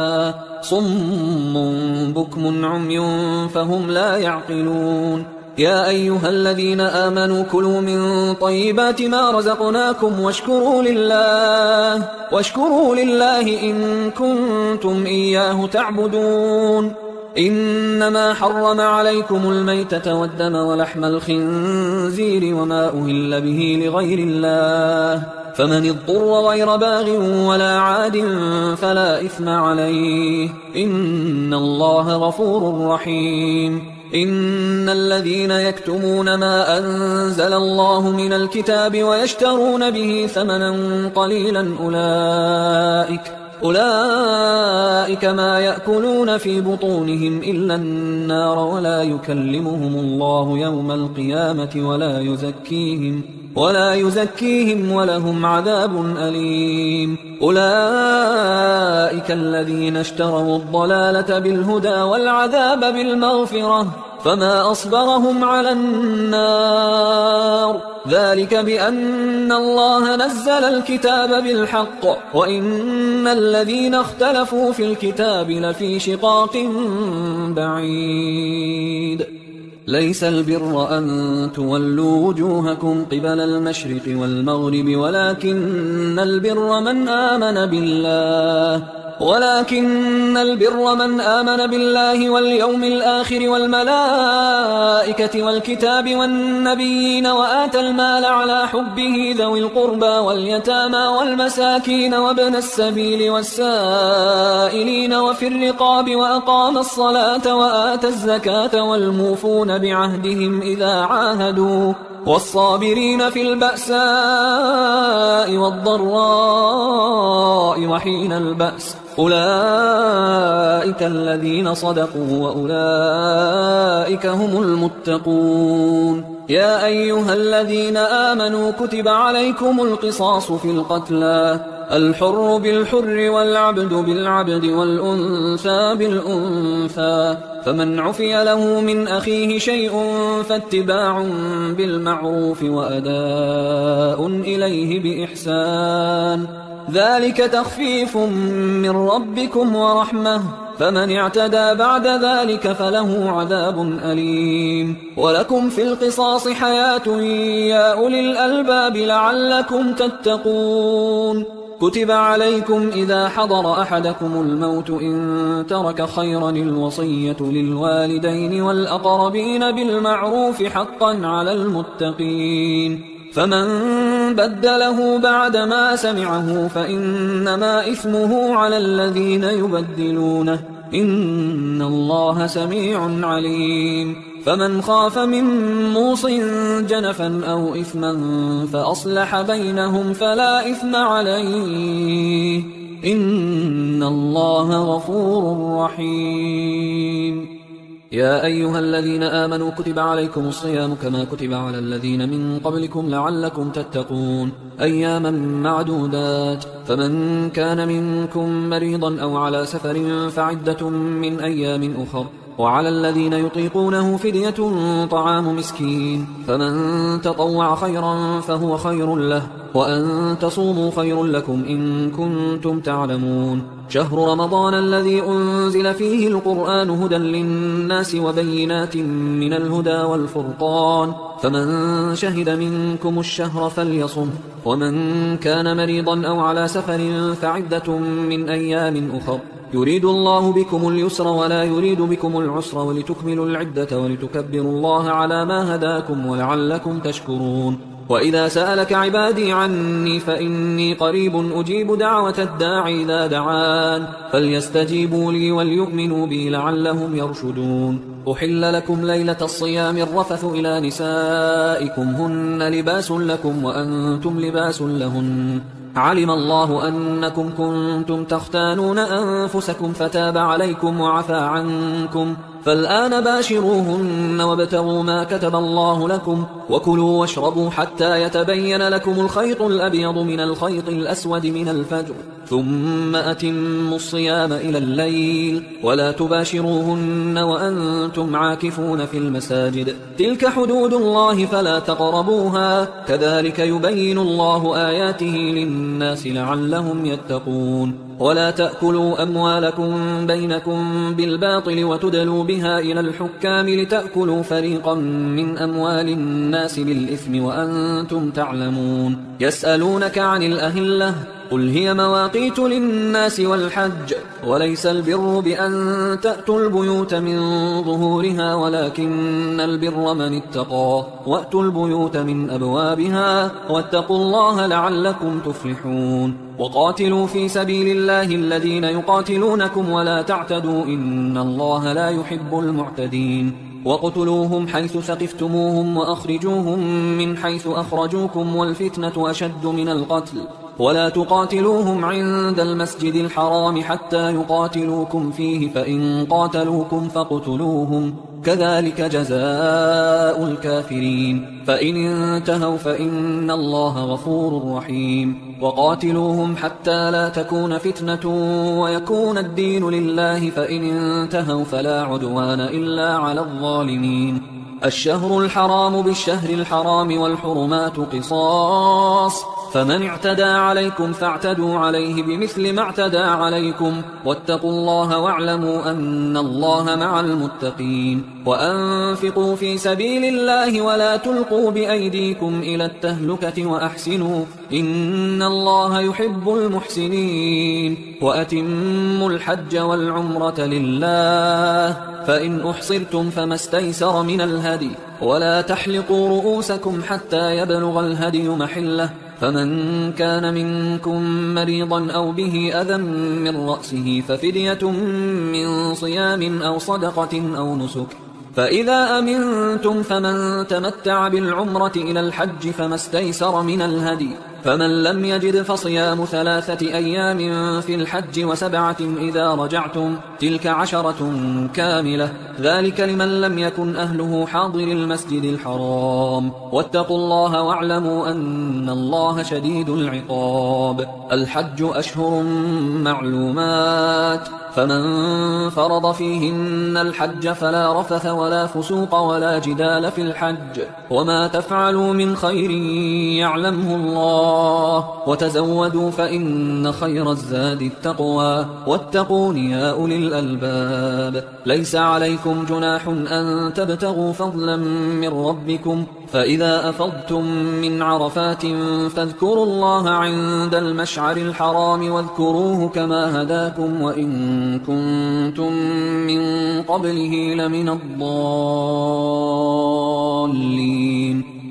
A: صم بكم عمي فهم لا يعقلون يا أيها الذين آمنوا كلوا من طيبات ما رزقناكم واشكروا لله إن كنتم إياه تعبدون إنما حرم عليكم الميتة والدم ولحم الخنزير وما أهل به لغير الله فمن اضطر غير باغ ولا عاد فلا إثم عليه إن الله غفور رحيم إن الذين يكتمون ما أنزل الله من الكتاب ويشترون به ثمنا قليلا أولئك ما يأكلون في بطونهم إلا النار ولا يكلمهم الله يوم القيامة ولا يزكيهم ولهم عذاب أليم أولئك الذين اشتروا الضلالة بالهدى والعذاب بالمغفرة فما أصبرهم على النار ذلك بأن الله نزل الكتاب بالحق وإن الذين اختلفوا في الكتاب لفي شقاق بعيد ليس البر أن تولوا وجوهكم قبل المشرق والمغرب ولكن البر من آمن بالله واليوم الآخر والملائكة والكتاب والنبيين وآتى المال على حبه ذوي القربى واليتامى والمساكين وابن السبيل والسائلين وفي الرقاب وأقام الصلاة وآتى الزكاة والموفون بعهدهم إذا عاهدوا والصابرين في البأساء والضراء وحين البأس أولئك الذين صدقوا وأولئك هم المتقون يا أيها الذين آمنوا كتب عليكم القصاص في القتلى الحر بالحر والعبد بالعبد والأنثى بالأنثى فمن عفي له من أخيه شيء فاتباع بالمعروف وأداء إليه بإحسان ذلك تخفيف من ربكم ورحمة فمن اعتدى بعد ذلك فله عذاب أليم ولكم في القصاص حياة يا أولي الألباب لعلكم تتقون كتب عليكم إذا حضر أحدكم الموت إن ترك خيرا الوصية للوالدين والأقربين بالمعروف حقا على المتقين فمن بدله بعدما سمعه فإنما إثمه على الذين يبدلونه إن الله سميع عليم فمن خاف من موص جنفا أو إثما فأصلح بينهم فلا إثم عليه إن الله غفور رحيم يا أيها الذين آمنوا كتب عليكم الصيام كما كتب على الذين من قبلكم لعلكم تتقون أياما معدودات فمن كان منكم مريضا أو على سفر فعدة من أيام أخر وعلى الذين يطيقونه فدية طعام مسكين، فمن تطوع خيرا فهو خير له، وأن تصوموا خير لكم إن كنتم تعلمون. شهر رمضان الذي أنزل فيه القرآن هدى للناس وبينات من الهدى والفرقان، فمن شهد منكم الشهر فليصم، ومن كان مريضا أو على سفر فعدة من أيام أخر، يريد الله بكم اليسر ولا يريد بكم العسر، ولتكملوا العدة ولتكبروا الله على ما هداكم ولعلكم تشكرون. وإذا سألك عبادي عني فإني قريب أجيب دعوة الداعي إذا دعان، فليستجيبوا لي وليؤمنوا بي لعلهم يرشدون. أحل لكم ليلة الصيام الرفث إلى نسائكم هن لباس لكم وأنتم لباس لهن، علم الله أنكم كنتم تختانون أنفسكم فتاب عليكم وعفى عنكم، فالآن باشروهن وابتغوا ما كتب الله لكم، وكلوا واشربوا حتى يتبين لكم الخيط الأبيض من الخيط الأسود من الفجر، ثم أتموا الصيام إلى الليل، ولا تباشروهن وأنتم عاكفون في المساجد، تلك حدود الله فلا تقربوها، كذلك يبين الله آياته للناس لعلهم يتقون. ولا تأكلوا أموالكم بينكم بالباطل وتدلوا بها إلى الحكام لتأكلوا فريقا من أموال الناس بالإثم وأنتم تعلمون. يسألونك عن الأهلة، قل هي مواقيت للناس والحج، وليس البر بأن تأتوا البيوت من ظهورها ولكن البر من اتقى، وأتوا البيوت من أبوابها، واتقوا الله لعلكم تفلحون. وقاتلوا في سبيل الله الذين يقاتلونكم ولا تعتدوا إن الله لا يحب المعتدين. وقتلوهم حيث ثقفتموهم وأخرجوهم من حيث أخرجوكم والفتنة أشد من القتل، ولا تقاتلوهم عند المسجد الحرام حتى يقاتلوكم فيه، فإن قاتلوكم فاقتلوهم، كذلك جزاء الكافرين، فإن انتهوا فإن الله غفور رحيم. وقاتلوهم حتى لا تكون فتنة ويكون الدين لله، فإن انتهوا فلا عدوان إلا على الظالمين. الشهر الحرام بالشهر الحرام والحرمات قصاص، فمن اعتدى عليكم فاعتدوا عليه بمثل ما اعتدى عليكم، واتقوا الله واعلموا أن الله مع المتقين. وأنفقوا في سبيل الله ولا تلقوا بأيديكم إلى التهلكة وأحسنوا إن الله يحب المحسنين. وأتموا الحج والعمرة لله، فإن أحصرتم فما استيسر من الهدي، ولا تحلقوا رؤوسكم حتى يبلغ الهدي محله، فمن كان منكم مريضا أو به أذى من رأسه ففدية من صيام أو صدقة أو نسك، فإذا أمنتم فمن تمتع بالعمرة إلى الحج فما استيسر من الهدي، فمن لم يجد فصيام 3 أيام في الحج و7 إذا رجعتم، تلك 10 كاملة، ذلك لمن لم يكن أهله حاضر المسجد الحرام. واتقوا الله واعلموا أن الله شديد العقاب. الحج أشهر معلومات، فمن فرض فيهن الحج فلا رفث ولا فسوق ولا جدال في الحج، وما تفعلوا من خير يعلمه الله، وتزودوا فإن خير الزاد التقوى، واتقون يا أولي الألباب. ليس عليكم جناح أن تبتغوا فضلا من ربكم، فإذا أفضتم من عرفات فاذكروا الله عند المشعر الحرام واذكروه كما هداكم وإن كنتم من قبله لمن الضالين.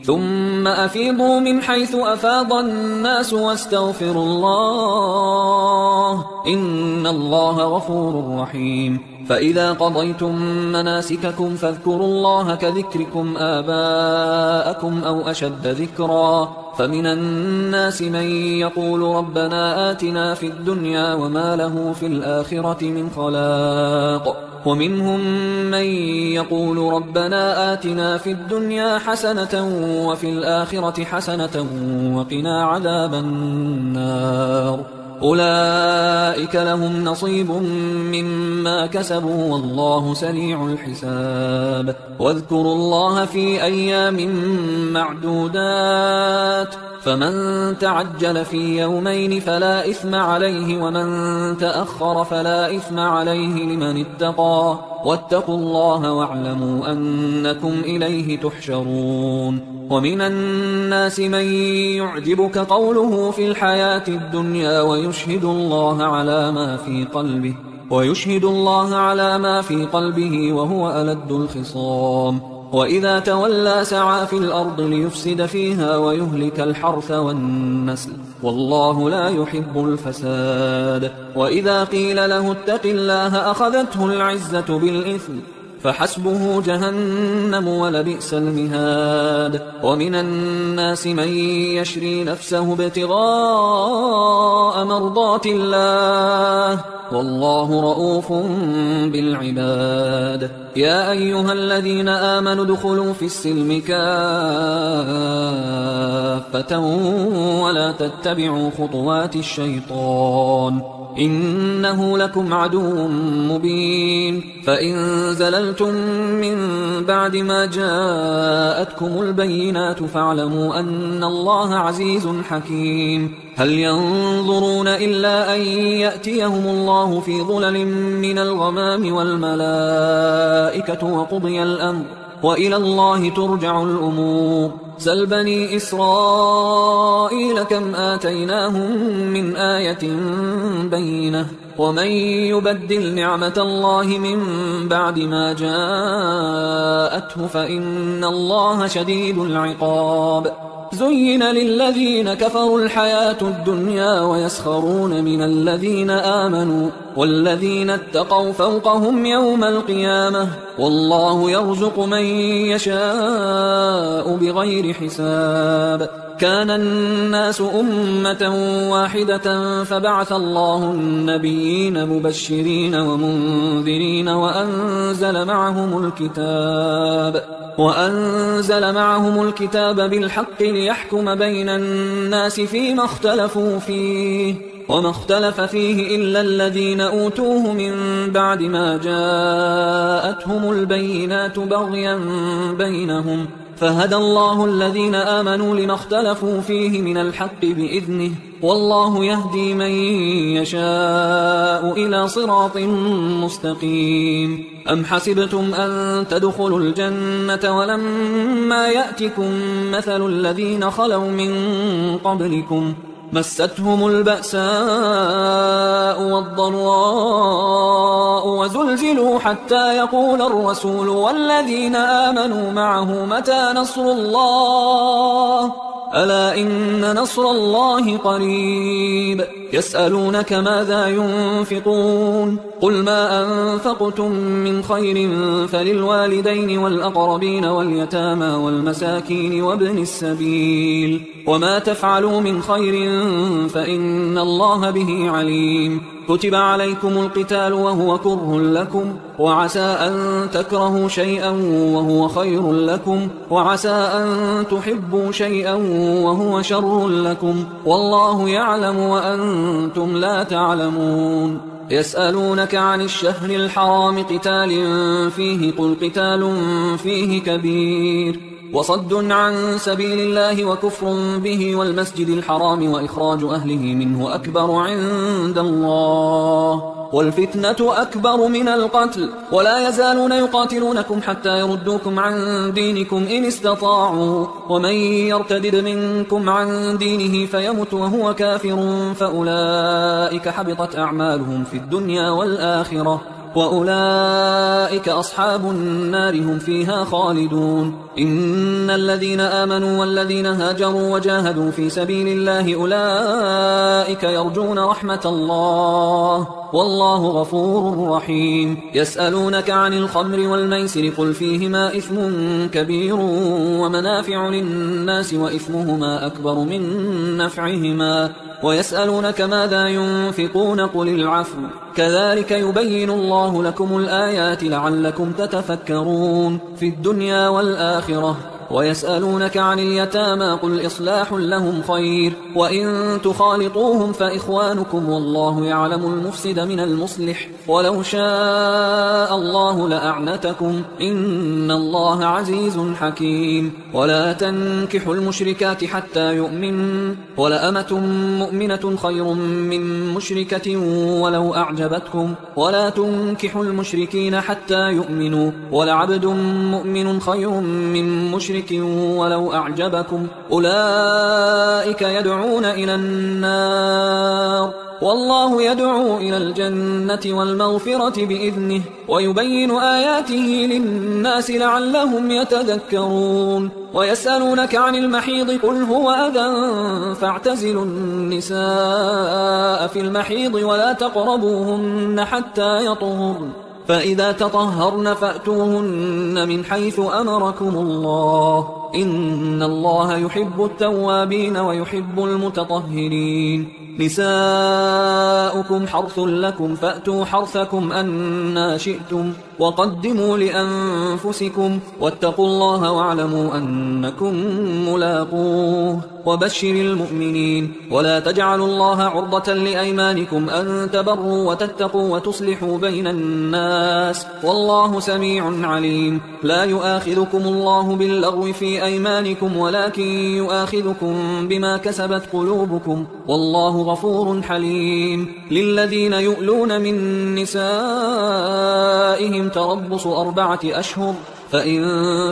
A: ثم أفيضوا من حيث أفاض الناس واستغفروا الله إن الله غفور رحيم. فإذا قضيتم مناسككم فاذكروا الله كذكركم آباءكم أو أشد ذكرا، فمن الناس من يقول ربنا آتنا في الدنيا وما له في الآخرة من خلاق، ومنهم من يقول ربنا آتنا في الدنيا حسنة وفي الآخرة حسنة وقنا عذاب النار. أولئك لهم نصيب مما كسبوا والله سريع الحساب. واذكروا الله في أيام معدودات فمن تعجل في يومين فلا إثم عليه ومن تأخر فلا إثم عليه لمن اتقى واتقوا الله واعلموا أنكم إليه تحشرون. ومن الناس من يعجبك قوله في الحياة الدنيا ويشهد الله على ما في قلبه وهو ألد الخصام. وإذا تولى سعى في الأرض ليفسد فيها ويهلك الحرث والنسل والله لا يحب الفساد. وإذا قيل له اتق الله أخذته العزة بالإثم فحسبه جهنم ولبئس المهاد. ومن الناس من يشري نفسه ابتغاء مرضات الله والله رؤوف بالعباد. يا أيها الذين آمنوا ادخلوا في السلم كافة ولا تتبعوا خطوات الشيطان إنه لكم عدو مبين. فإن زللتم من بعد ما جاءتكم البينات فاعلموا أن الله عزيز حكيم. هل ينظرون إلا أن يأتيهم الله في ظلل من الغمام والملائكة وقضي الأمر وإلى الله ترجع الأمور. سل بني إسرائيل كم آتيناهم من آية بينة ومن يبدل نعمة الله من بعد ما جاءته فإن الله شديد العقاب. زين للذين كفروا الحياة الدنيا ويسخرون من الذين آمنوا والذين اتقوا فوقهم يوم القيامة والله يرزق من يشاء بغير حساب. كان الناس أمة واحدة فبعث الله النبيين مبشرين ومنذرين وأنزل معهم الكتاب بالحق ليحكم بين الناس فيما اختلفوا فيه وما اختلف فيه إلا الذين أوتوه من بعد ما جاءتهم البينات بغيا بينهم فهدى الله الذين آمنوا لما اختلفوا فيه من الحق بإذنه والله يهدي من يشاء إلى صراط مستقيم. أم حسبتم أن تدخلوا الجنة ولما يأتكم مثل الذين خلوا من قبلكم مستهم البأساء والضراء وزلزلوا حتى يقول الرسول والذين آمنوا معه متى نصر الله ألا إن نصر الله قريب. يسألونك ماذا ينفقون قل ما أنفقتم من خير فللوالدين والأقربين واليتامى والمساكين وابن السبيل وما تفعلوا من خير فإن الله به عليم. كتب عليكم القتال وهو كره لكم وعسى أن تكرهوا شيئا وهو خير لكم وعسى أن تحبوا شيئا وهو شر لكم والله يعلم وأنتم لا تعلمون. يسألونك عن الشهر الحرام قتال فيه قل قتال فيه كبير وصد عن سبيل الله وكفر به والمسجد الحرام وإخراج أهله منه أكبر عند الله والفتنة أكبر من القتل ولا يزالون يقاتلونكم حتى يردوكم عن دينكم إن استطاعوا ومن يرتدد منكم عن دينه فيمت وهو كافر فأولئك حبطت أعمالهم في الدنيا والآخرة وأولئك أصحاب النار هم فيها خالدون. إن الذين آمنوا والذين هاجروا وجاهدوا في سبيل الله أولئك يرجون رحمة الله والله غفور رحيم. يسألونك عن الخمر والميسر قل فيهما إثم كبير ومنافع للناس وإثمهما أكبر من نفعهما ويسألونك ماذا ينفقون قل العفو كذلك يبين الله لكم الآيات لعلكم تتفكرون في الدنيا والآخرة ويسألونك عن اليتامى قل إصلاح لهم خير وإن تخالطوهم فإخوانكم والله يعلم المفسد من المصلح ولو شاء الله لأعنتكم إن الله عزيز حكيم. ولا تنكحوا المشركات حتى يؤمن ولأمة مؤمنة خير من مشركة ولو أعجبتكم ولا تنكحوا المشركين حتى يؤمنوا ولعبد مؤمن خير من مشرك ولو أعجبكم أولئك يدعون إلى النار والله يدعو إلى الجنة والمغفرة بإذنه ويبين آياته للناس لعلهم يتذكرون. ويسألونك عن المحيض قل هو أذى فاعتزلوا النساء في المحيض ولا تقربوهن حتى يطهرن فإذا تطهرن فأتوهن من حيث أمركم الله إن الله يحب التوابين ويحب المتطهرين. نساؤكم حرث لكم فأتوا حرثكم أنى شئتم وقدموا لأنفسكم واتقوا الله واعلموا أنكم ملاقوه وبشر المؤمنين. ولا تجعلوا الله عرضة لأيمانكم أن تبروا وتتقوا وتصلحوا بين الناس والله سميع عليم. لا يؤاخذكم الله باللغو في أيمانكم ولكن يؤاخذكم بما كسبت قلوبكم والله غفور حليم. للذين يؤلون من نسائهم تربص 4 أشهر فإن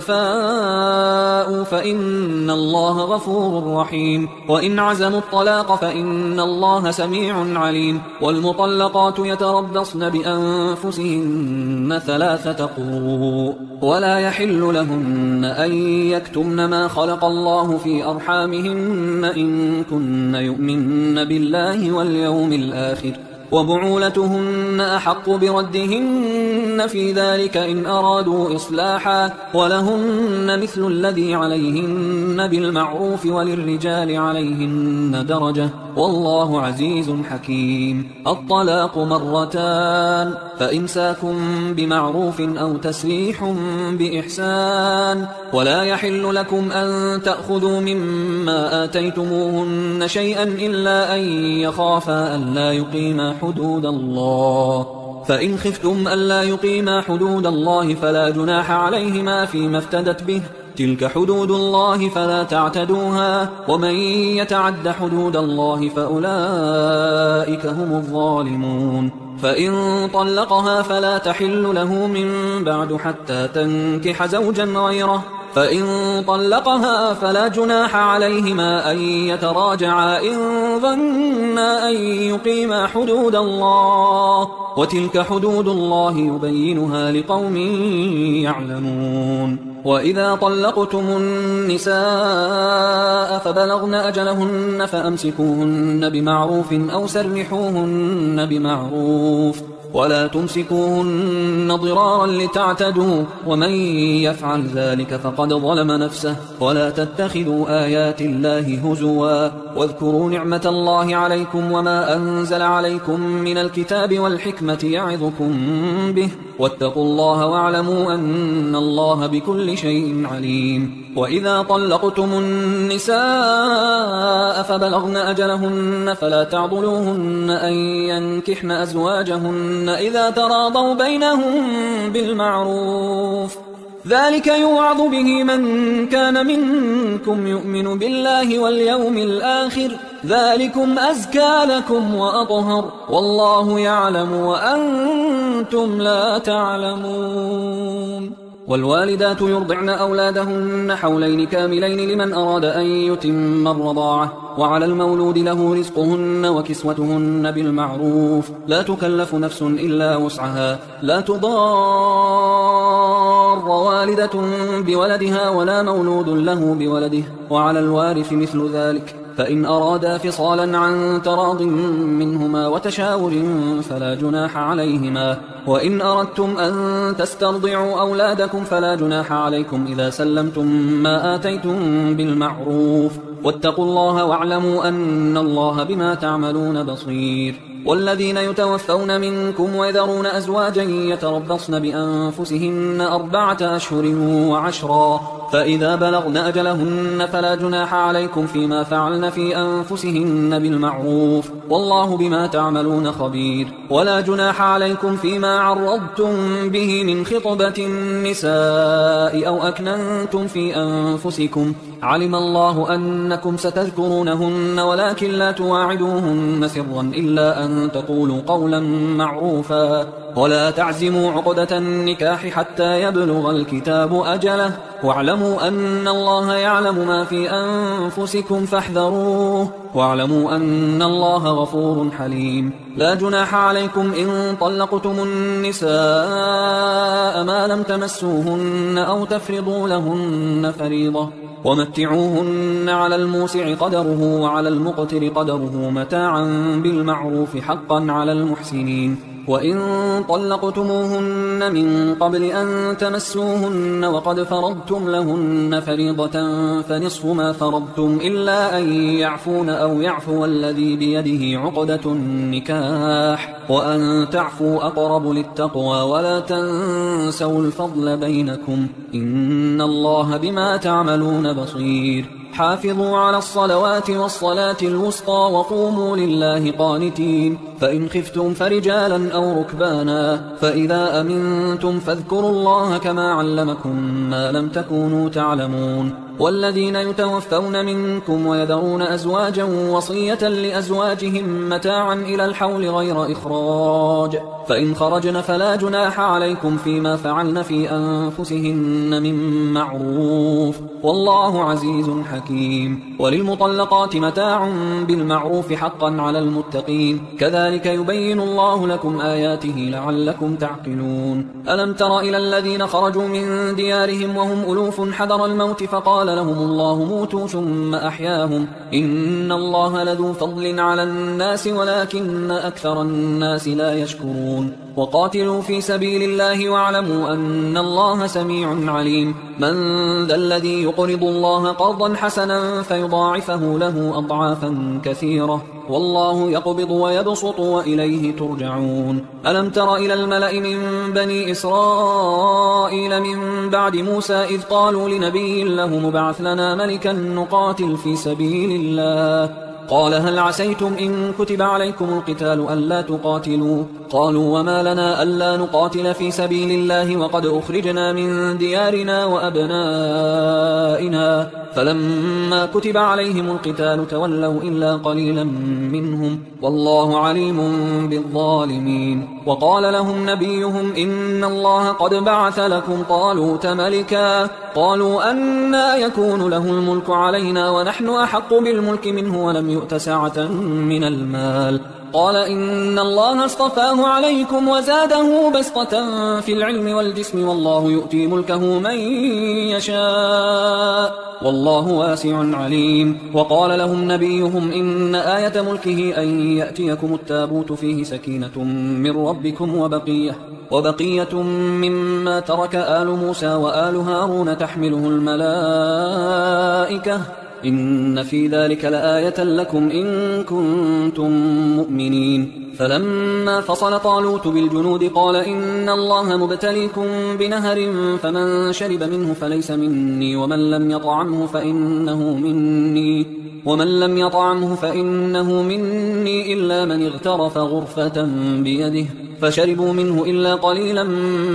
A: فاءوا فإن الله غفور رحيم. وإن عزموا الطلاق فإن الله سميع عليم. والمطلقات يتربصن بأنفسهن 3 قروء ولا يحل لهن أن يكتمن ما خلق الله في أرحامهن إن كن يؤمن بالله واليوم الآخر وبعولتهن أحق بردهن في ذلك إن أرادوا إصلاحا ولهن مثل الذي عليهن بالمعروف وللرجال عليهن درجة والله عزيز حكيم. الطلاق 2 مرتان فإمساك بمعروف أو تسريح بإحسان ولا يحل لكم أن تأخذوا مما آتيتموهن شيئا إلا أن يخافا ألا يقيما حدود الله فإن خفتم ألا يقيما حدود الله فلا جناح عليهما فيما افتدت به تلك حدود الله فلا تعتدوها ومن يتعد حدود الله فأولئك هم الظالمون. فإن طلقها فلا تحل له من بعد حتى تنكح زوجا غيره فإن طلقها فلا جناح عليهما أن يتراجعا إن ظنا أن يقيما حدود الله وتلك حدود الله يبينها لقوم يعلمون. وإذا طلقتم النساء فبلغن أجلهن فأمسكوهن بمعروف أو سرحوهن بمعروف ولا تمسكوهن ضرارا لتعتدوا ومن يفعل ذلك فقد ظلم نفسه. ولا تتخذوا آيات الله هزوا واذكروا نعمة الله عليكم وما أنزل عليكم من الكتاب والحكمة يعظكم به واتقوا الله واعلموا أن الله بكل شيء عليم. وإذا طلقتم النساء فبلغن أجلهن فلا تعضلوهن أن ينكحن أزواجهن إذا تراضوا بينهم بالمعروف ذلك يوعظ به من كان منكم يؤمن بالله واليوم الآخر ذلكم أزكى لكم وأطهر والله يعلم وأنتم لا تعلمون. والوالدات يرضعن أولادهن حولين كاملين لمن أراد أن يتم الرضاعة وعلى المولود له رزقهن وكسوتهن بالمعروف لا تكلف نفس إلا وسعها لا تضار والدة بولدها ولا مولود له بولده وعلى الوارث مثل ذلك فإن أرادا فصالا عن تراض منهما وتشاور فلا جناح عليهما. وإن أردتم أن تسترضعوا أولادكم فلا جناح عليكم إذا سلمتم ما آتيتم بالمعروف واتقوا الله واعلموا أن الله بما تعملون بصير. والذين يتوفون منكم ويذرون أزواجا يتربصن بأنفسهن 4 أشهر و10 فإذا بلغن أجلهن فلا جناح عليكم فيما فعلن في أنفسهن بالمعروف والله بما تعملون خبير. ولا جناح عليكم فيما عرضتم به من خطبة النساء أو أكننتم في أنفسكم علم الله أنكم ستذكرونهن ولكن لا تواعدوهن سرا إلا أن تقولوا قولا معروفا ولا تعزموا عقدة النكاح حتى يبلغ الكتاب أجله واعلموا أن الله يعلم ما في أنفسكم فاحذروه واعلموا أن الله غفور حليم. لا جناح عليكم إن طلقتم النساء ما لم تمسوهن أو تفرضوا لهن فريضة ومتعوهن على الموسع قدره وعلى المقتر قدره متاعا بالمعروف حقا على المحسنين. وإن طلقتموهن من قبل أن تمسوهن وقد فرضتم لهن فريضة فنصف ما فرضتم إلا أن يعفون أو يعفو الذي بيده عقدة النكاح وأن تعفوا أقرب للتقوى ولا تنسوا الفضل بينكم إن الله بما تعملون بصير. حافظوا على الصلوات والصلاة الوسطى وقوموا لله قانتين. فإن خفتم فرجالا أو ركبانا فإذا أمنتم فاذكروا الله كما علمكم ما لم تكونوا تعلمون. والذين يتوفون منكم ويذرون أزواجا وصية لأزواجهم متاعا إلى الحول غير إخراج فإن خرجن فلا جناح عليكم فيما فعلن في أنفسهن من معروف والله عزيز حكيم. وللمطلقات متاع بالمعروف حقا على المتقين كذلك يبين الله لكم آياته لعلكم تعقلون. ألم تر إلى الذين خرجوا من ديارهم وهم ألوف حذر الموت فقال لهم الله موتوا ثم أحياهم إن الله لذو فضل على الناس ولكن أكثر الناس لا يشكرون. وقاتلوا في سبيل الله واعلموا أن الله سميع عليم. من ذا الذي يقرض الله قرضا حسنا فيضاعفه له أضعافا كثيرة والله يقبض ويبسط وإليه ترجعون. ألم تر إلى الملأ من بني إسرائيل من بعد موسى إذ قالوا لنبي له مبعث لنا ملكا نقاتل في سبيل الله قال هل عسيتم إن كتب عليكم القتال ألا تقاتلوا قالوا وما لنا ألا نقاتل في سبيل الله وقد أخرجنا من ديارنا وأبنائنا فلما كتب عليهم القتال تولوا إلا قليلا منهم والله عليم بالظالمين. وقال لهم نبيهم إن الله قد بعث لكم طالوت ملكا قالوا أنى يكون له الملك علينا ونحن أحق بالملك منه ولم يؤت سعة من المال قال إن الله اصطفاه عليكم وزاده بسطة في العلم والجسم والله يؤتي ملكه من يشاء والله واسع عليم. وقال لهم نبيهم إن آية ملكه أن يأتيكم التابوت فيه سكينة من ربكم وبقية مما ترك آل موسى وآل هارون تحمله الملائكة إن في ذلك لآية لكم إن كنتم مؤمنين. فلما فصل طالوت بالجنود قال إن الله مبتليكم بنهر فمن شرب منه فليس مني ومن لم يطعمه فإنه مني إلا من اغترف غرفة بيده فشربوا منه إلا قليلا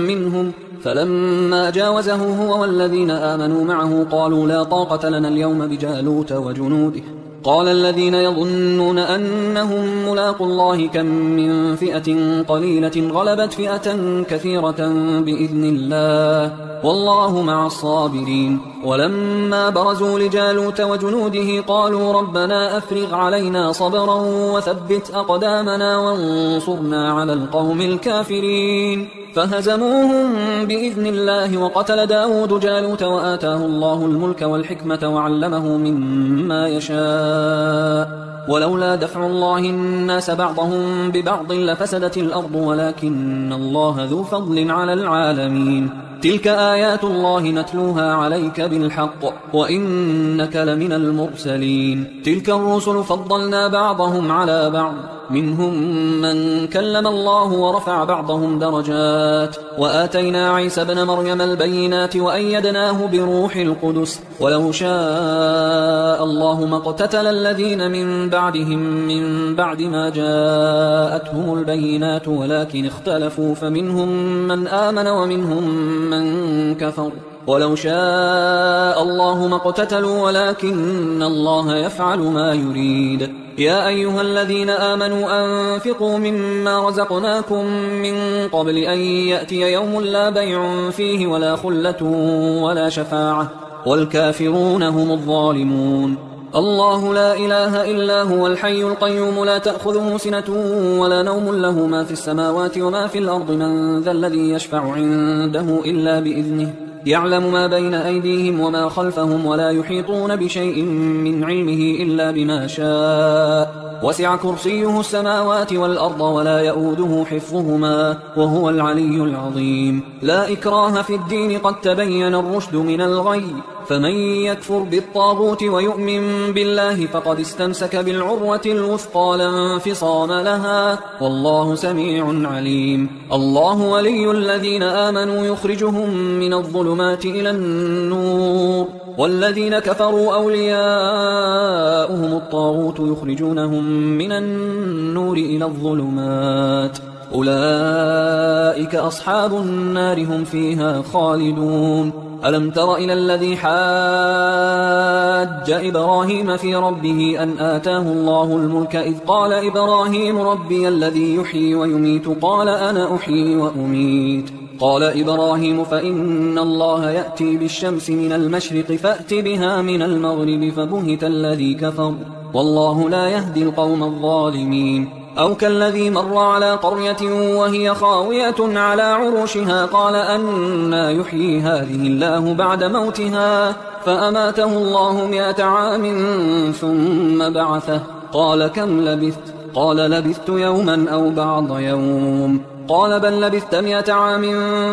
A: منهم فلما جاوزه هو والذين آمنوا معه قالوا لا طاقة لنا اليوم بجالوت وجنوده قال الذين يظنون أنهم ملاقوا الله كم من فئة قليلة غلبت فئة كثيرة بإذن الله والله مع الصابرين. ولما برزوا لجالوت وجنوده قالوا ربنا أفرغ علينا صبرا وثبت أقدامنا وانصرنا على القوم الكافرين فهزموهم بإذن الله. وقتل داود جالوت وآتاه الله الملك والحكمة وعلمه مما يشاء ولولا دفع الله الناس بعضهم ببعض لفسدت الأرض ولكن الله ذو فضل على العالمين. تلك آيات الله نتلوها عليك بالحق وإنك لمن المرسلين. تلك الرسل فضلنا بعضهم على بعض منهم من كلم الله ورفع بعضهم درجات وآتينا عيسى ابن مريم البينات وأيدناه بروح القدس ولو شاء الله ما اقتتل الذين من بعدهم من بعد ما جاءتهم البينات ولكن اختلفوا فمنهم من آمن ومنهم من كفر ولو شاء الله ما اقتتلوا ولكن الله يفعل ما يريد يا أيها الذين آمنوا أنفقوا مما رزقناكم من قبل أن يأتي يوم لا بيع فيه ولا خلة ولا شفاعة والكافرون هم الظالمون الله لا إله إلا هو الحي القيوم لا تأخذه سنة ولا نوم له ما في السماوات وما في الأرض من ذا الذي يشفع عنده إلا بإذنه يعلم ما بين أيديهم وما خلفهم ولا يحيطون بشيء من علمه إلا بما شاء وسع كرسيه السماوات والأرض ولا يؤوده حفظهما وهو العلي العظيم لا إكراه في الدين قد تبين الرشد من الغي فمن يكفر بالطاغوت ويؤمن بالله فقد استمسك بالعروة الوثقى لا انفصام لها والله سميع عليم الله ولي الذين آمنوا يخرجهم من الظلمات إلى النور والذين كفروا أولياؤهم الطاغوت يخرجونهم من النور إلى الظلمات أولئك أصحاب النار هم فيها خالدون ألم تر إلى الذي حاج إبراهيم في ربه أن آتاه الله الملك إذ قال إبراهيم ربي الذي يحيي ويميت قال أنا أحيي وأميت قال إبراهيم فإن الله يأتي بالشمس من المشرق فأت بها من المغرب فبهت الذي كفر والله لا يهدي القوم الظالمين أو كالذي مر على قرية وهي خاوية على عروشها قال أنى يحيي هذه الله بعد موتها فأماته الله 100 عام ثم بعثه قال كم لبثت قال لبثت يوما أو بعض يوم قال بل لبثت 100 عام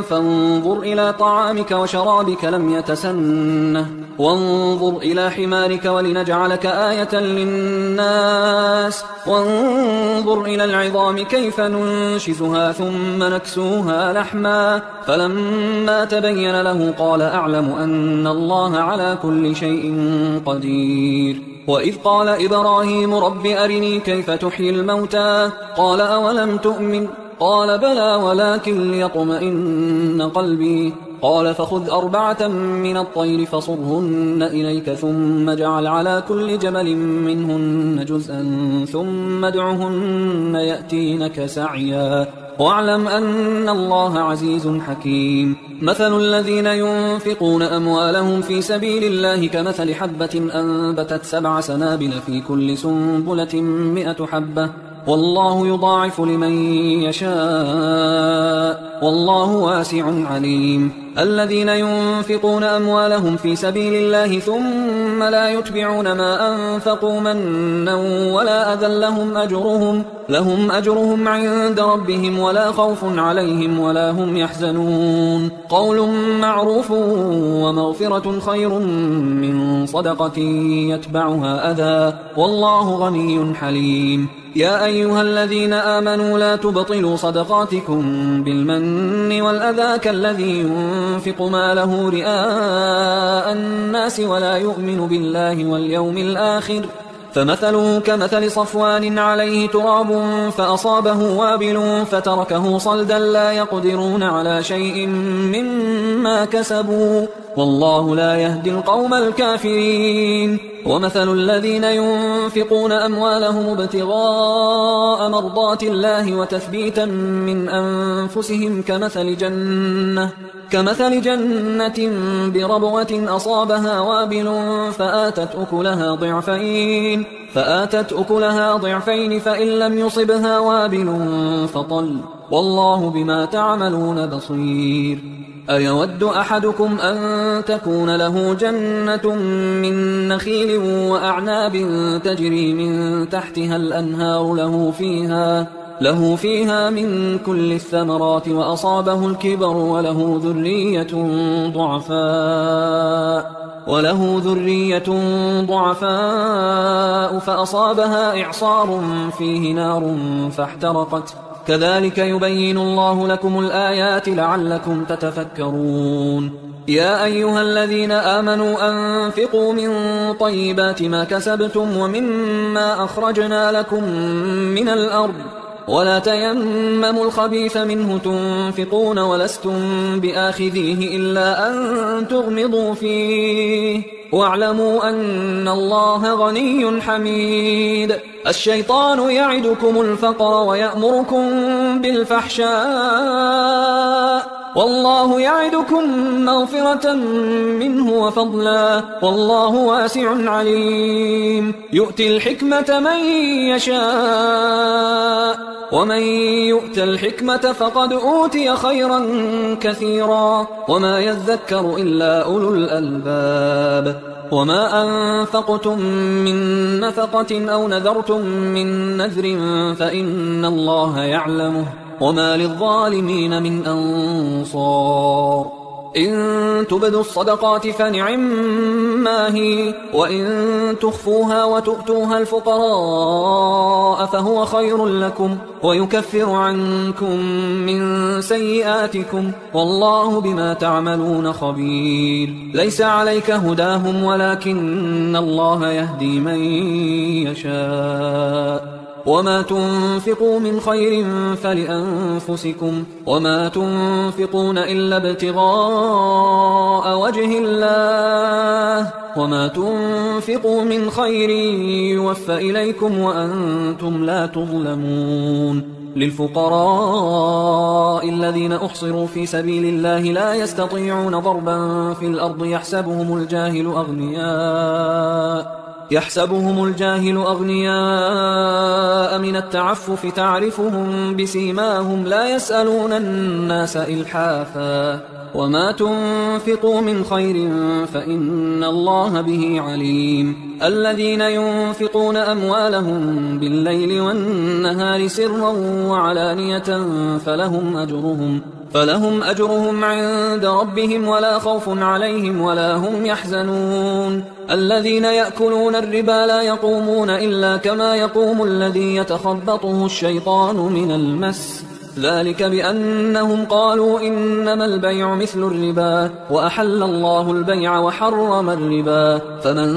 A: فانظر إلى طعامك وشرابك لم يتسنه وانظر إلى حمارك ولنجعلك آية للناس وانظر إلى العظام كيف ننشزها ثم نكسوها لحما فلما تبين له قال أعلم أن الله على كل شيء قدير وإذ قال إبراهيم رب أرني كيف تحيي الموتى قال أولم تؤمن قال بلى ولكن ليطمئن قلبي قال فخذ 4 من الطير فصرهن إليك ثم اجعل على كل جبل منهن جزءا ثم ادعهن يأتينك سعيا واعلم أن الله عزيز حكيم مثل الذين ينفقون أموالهم في سبيل الله كمثل حبة أنبتت 7 سنابل في كل سنبلة 100 حبة والله يضاعف لمن يشاء والله واسع عليم الذين ينفقون أموالهم في سبيل الله ثم لا يتبعون ما أنفقوا منا ولا أذى لهم أجرهم عند ربهم ولا خوف عليهم ولا هم يحزنون قول معروف ومغفرة خير من صدقة يتبعها أذى والله غني حليم يا أيها الذين آمنوا لا تبطلوا صدقاتكم بالمن والأذى كالذي ينفق ماله رئاء الناس ولا يؤمن بالله واليوم الآخر فمثله كمثل صفوان عليه تراب فأصابه وابل فتركه صلدا لا يقدرون على شيء مما كسبوا والله لا يهدي القوم الكافرين ومثل الذين ينفقون أموالهم ابتغاء مرضات الله وتثبيتا من أنفسهم كمثل جنة بربوة أصابها وابل فآتت أكلها ضعفين فإن لم يصبها وابل فطل والله بما تعملون بصير أيود أحدكم أن تكون له جنة من نخيل وأعناب تجري من تحتها الأنهار له فيها من كل الثمرات وأصابه الكبر وله ذرية ضعفاء وله ذرية ضعفاء فأصابها إعصار فيه نار فاحترقت كذلك يبين الله لكم الآيات لعلكم تتفكرون يا أيها الذين آمنوا أنفقوا من طيبات ما كسبتم ومما أخرجنا لكم من الأرض ولا تيمموا الخبيث منه تنفقون ولستم بآخذيه إلا أن تغمضوا فيه واعلموا أن الله غني حميد الشيطان يعدكم الفقر ويأمركم بالفحشاء والله يعدكم مغفرة منه وفضلا والله واسع عليم يؤتي الحكمة من يشاء ومن يؤت الحكمة فقد أوتي خيرا كثيرا وما يذكر إلا أولو الألباب وما أنفقتم من نفقة أو نذرتم من نذر فإن الله يعلمه وما للظالمين من أنصار إن تبدوا الصدقات فنعما هي وإن تخفوها وتؤتوها الفقراء فهو خير لكم ويكفر عنكم من سيئاتكم والله بما تعملون خبير ليس عليك هداهم ولكن الله يهدي من يشاء وما تنفقوا من خير فلأنفسكم وما تنفقون إلا ابتغاء وجه الله وما تنفقوا من خير يوفى إليكم وأنتم لا تظلمون للفقراء الذين أحصروا في سبيل الله لا يستطيعون ضربا في الأرض يحسبهم الجاهل أغنياء من التعفف تعرفهم بسيماهم لا يسألون الناس إلحافا وما تنفقوا من خير فإن الله به عليم الذين ينفقون أموالهم بالليل والنهار سرا وعلانية فلهم أجرهم عند ربهم ولا خوف عليهم ولا هم يحزنون الذين يأكلون الربا لا يقومون إلا كما يقوم الذي يتخبطه الشيطان من المس ذلك بأنهم قالوا إنما البيع مثل الربا وأحل الله البيع وحرم الربا فمن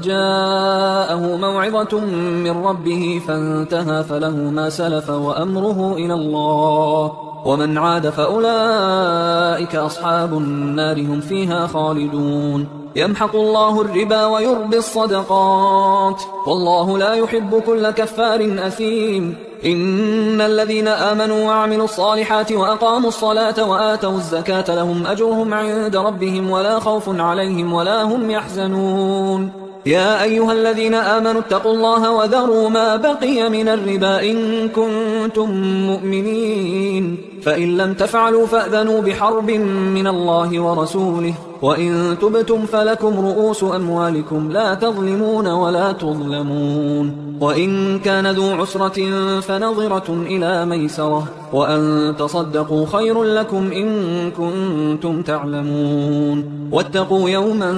A: جاءه موعظة من ربه فانتهى فله ما سلف وأمره إلى الله ومن عاد فأولئك أصحاب النار هم فيها خالدون يمحق الله الربا ويربي الصدقات والله لا يحب كل كفار أثيم إن الذين آمنوا وعملوا الصالحات وأقاموا الصلاة وآتوا الزكاة لهم أجرهم عند ربهم ولا خوف عليهم ولا هم يحزنون يا أيها الذين آمنوا اتقوا الله وذروا ما بقي من الربا إن كنتم مؤمنين فإن لم تفعلوا فأذنوا بحرب من الله ورسوله وإن تبتم فلكم رؤوس أموالكم لا تظلمون ولا تظلمون وإن كان ذو عسرة فنظرة إلى ميسرة وأن تصدقوا خير لكم إن كنتم تعلمون واتقوا يوما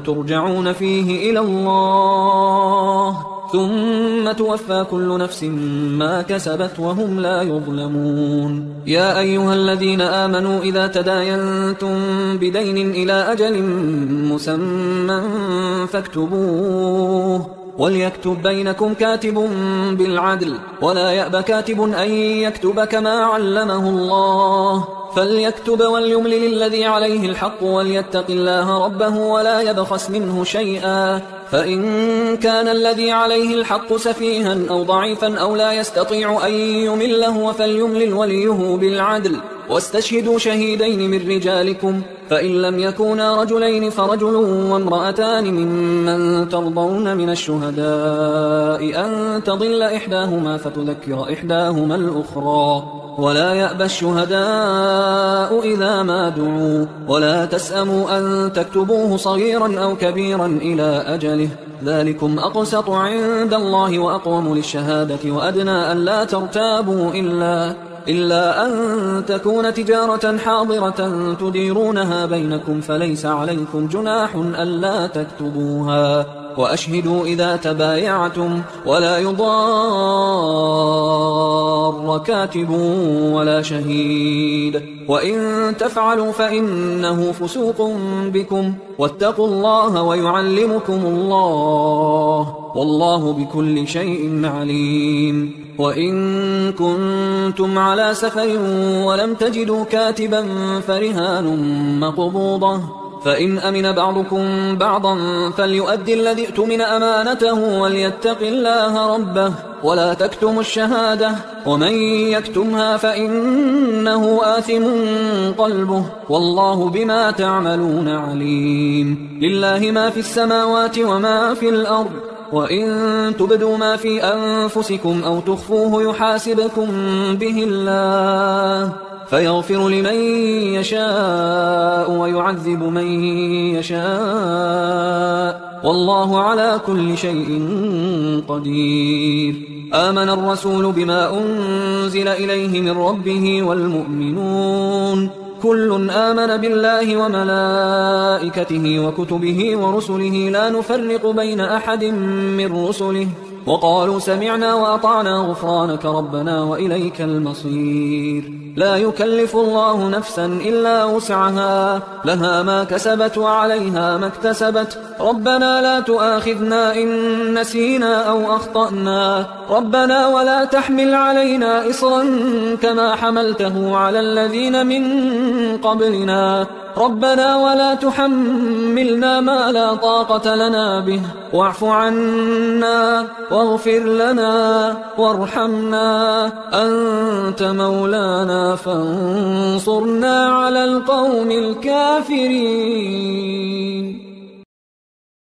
A: ترجعون فيه إلى الله ثم توفى كل نفس ما كسبت وهم لا يظلمون يا أيها الذين آمنوا إذا تداينتم بدين إلى أجل مسمى فاكتبوه وليكتب بينكم كاتب بالعدل ولا يأب كاتب أن يكتب كما علمه الله فليكتب وليملل الذي عليه الحق وليتق الله ربه ولا يبخس منه شيئا فإن كان الذي عليه الحق سفيها أو ضعيفا أو لا يستطيع أن يمله فليملل وليه بالعدل واستشهدوا شهيدين من رجالكم فإن لم يكونا رجلين فرجل وامرأتان ممن ترضون من الشهداء أن تضل إحداهما فتذكر إحداهما الأخرى ولا يأبى الشهداء إذا ما دعوا ولا تسأموا أن تكتبوه صغيرا أو كبيرا إلى أجله ذلكم أقسط عند الله وأقوم للشهادة وأدنى أن لا ترتابوا إلا أن تكون تجارة حاضرة تديرونها بينكم فليس عليكم جناح ألا تكتبوها، وأشهدوا إذا تبايعتم، ولا يضار كاتب ولا شهيد، وإن تفعلوا فإنه فسوق بكم، واتقوا الله ويعلمكم الله، والله بكل شيء عليم. وإن كنتم على سفر ولم تجدوا كاتبا فرهان مقبوضة، فإن أمن بعضكم بعضا فليؤدي الذي اؤتمن أمانته وليتق الله ربه ولا تكتموا الشهادة، ومن يكتمها فإنه آثم قلبه، والله بما تعملون عليم. لله ما في السماوات وما في الأرض، وإن تبدوا ما في أنفسكم أو تخفوه يحاسبكم به الله، فيغفر لمن يشاء ويعذب من يشاء، والله على كل شيء قدير. آمن الرسول بما أنزل إليه من ربه والمؤمنون كل آمن بالله وملائكته وكتبه ورسله لا نفرق بين أحد من رسله، وقالوا سمعنا وأطعنا غفرانك ربنا وإليك المصير. لا يكلف الله نفسا إلا وسعها، لها ما كسبت وعليها ما اكتسبت، ربنا لا تؤاخذنا إن نسينا أو أخطأنا، ربنا ولا تحمل علينا إصرا كما حملته على الذين من قبلنا، ربنا ولا تحملنا ما لا طاقة لنا به، واعف عنا واغفر لنا وارحمنا، أنت مولانا فانصرنا على القوم الكافرين.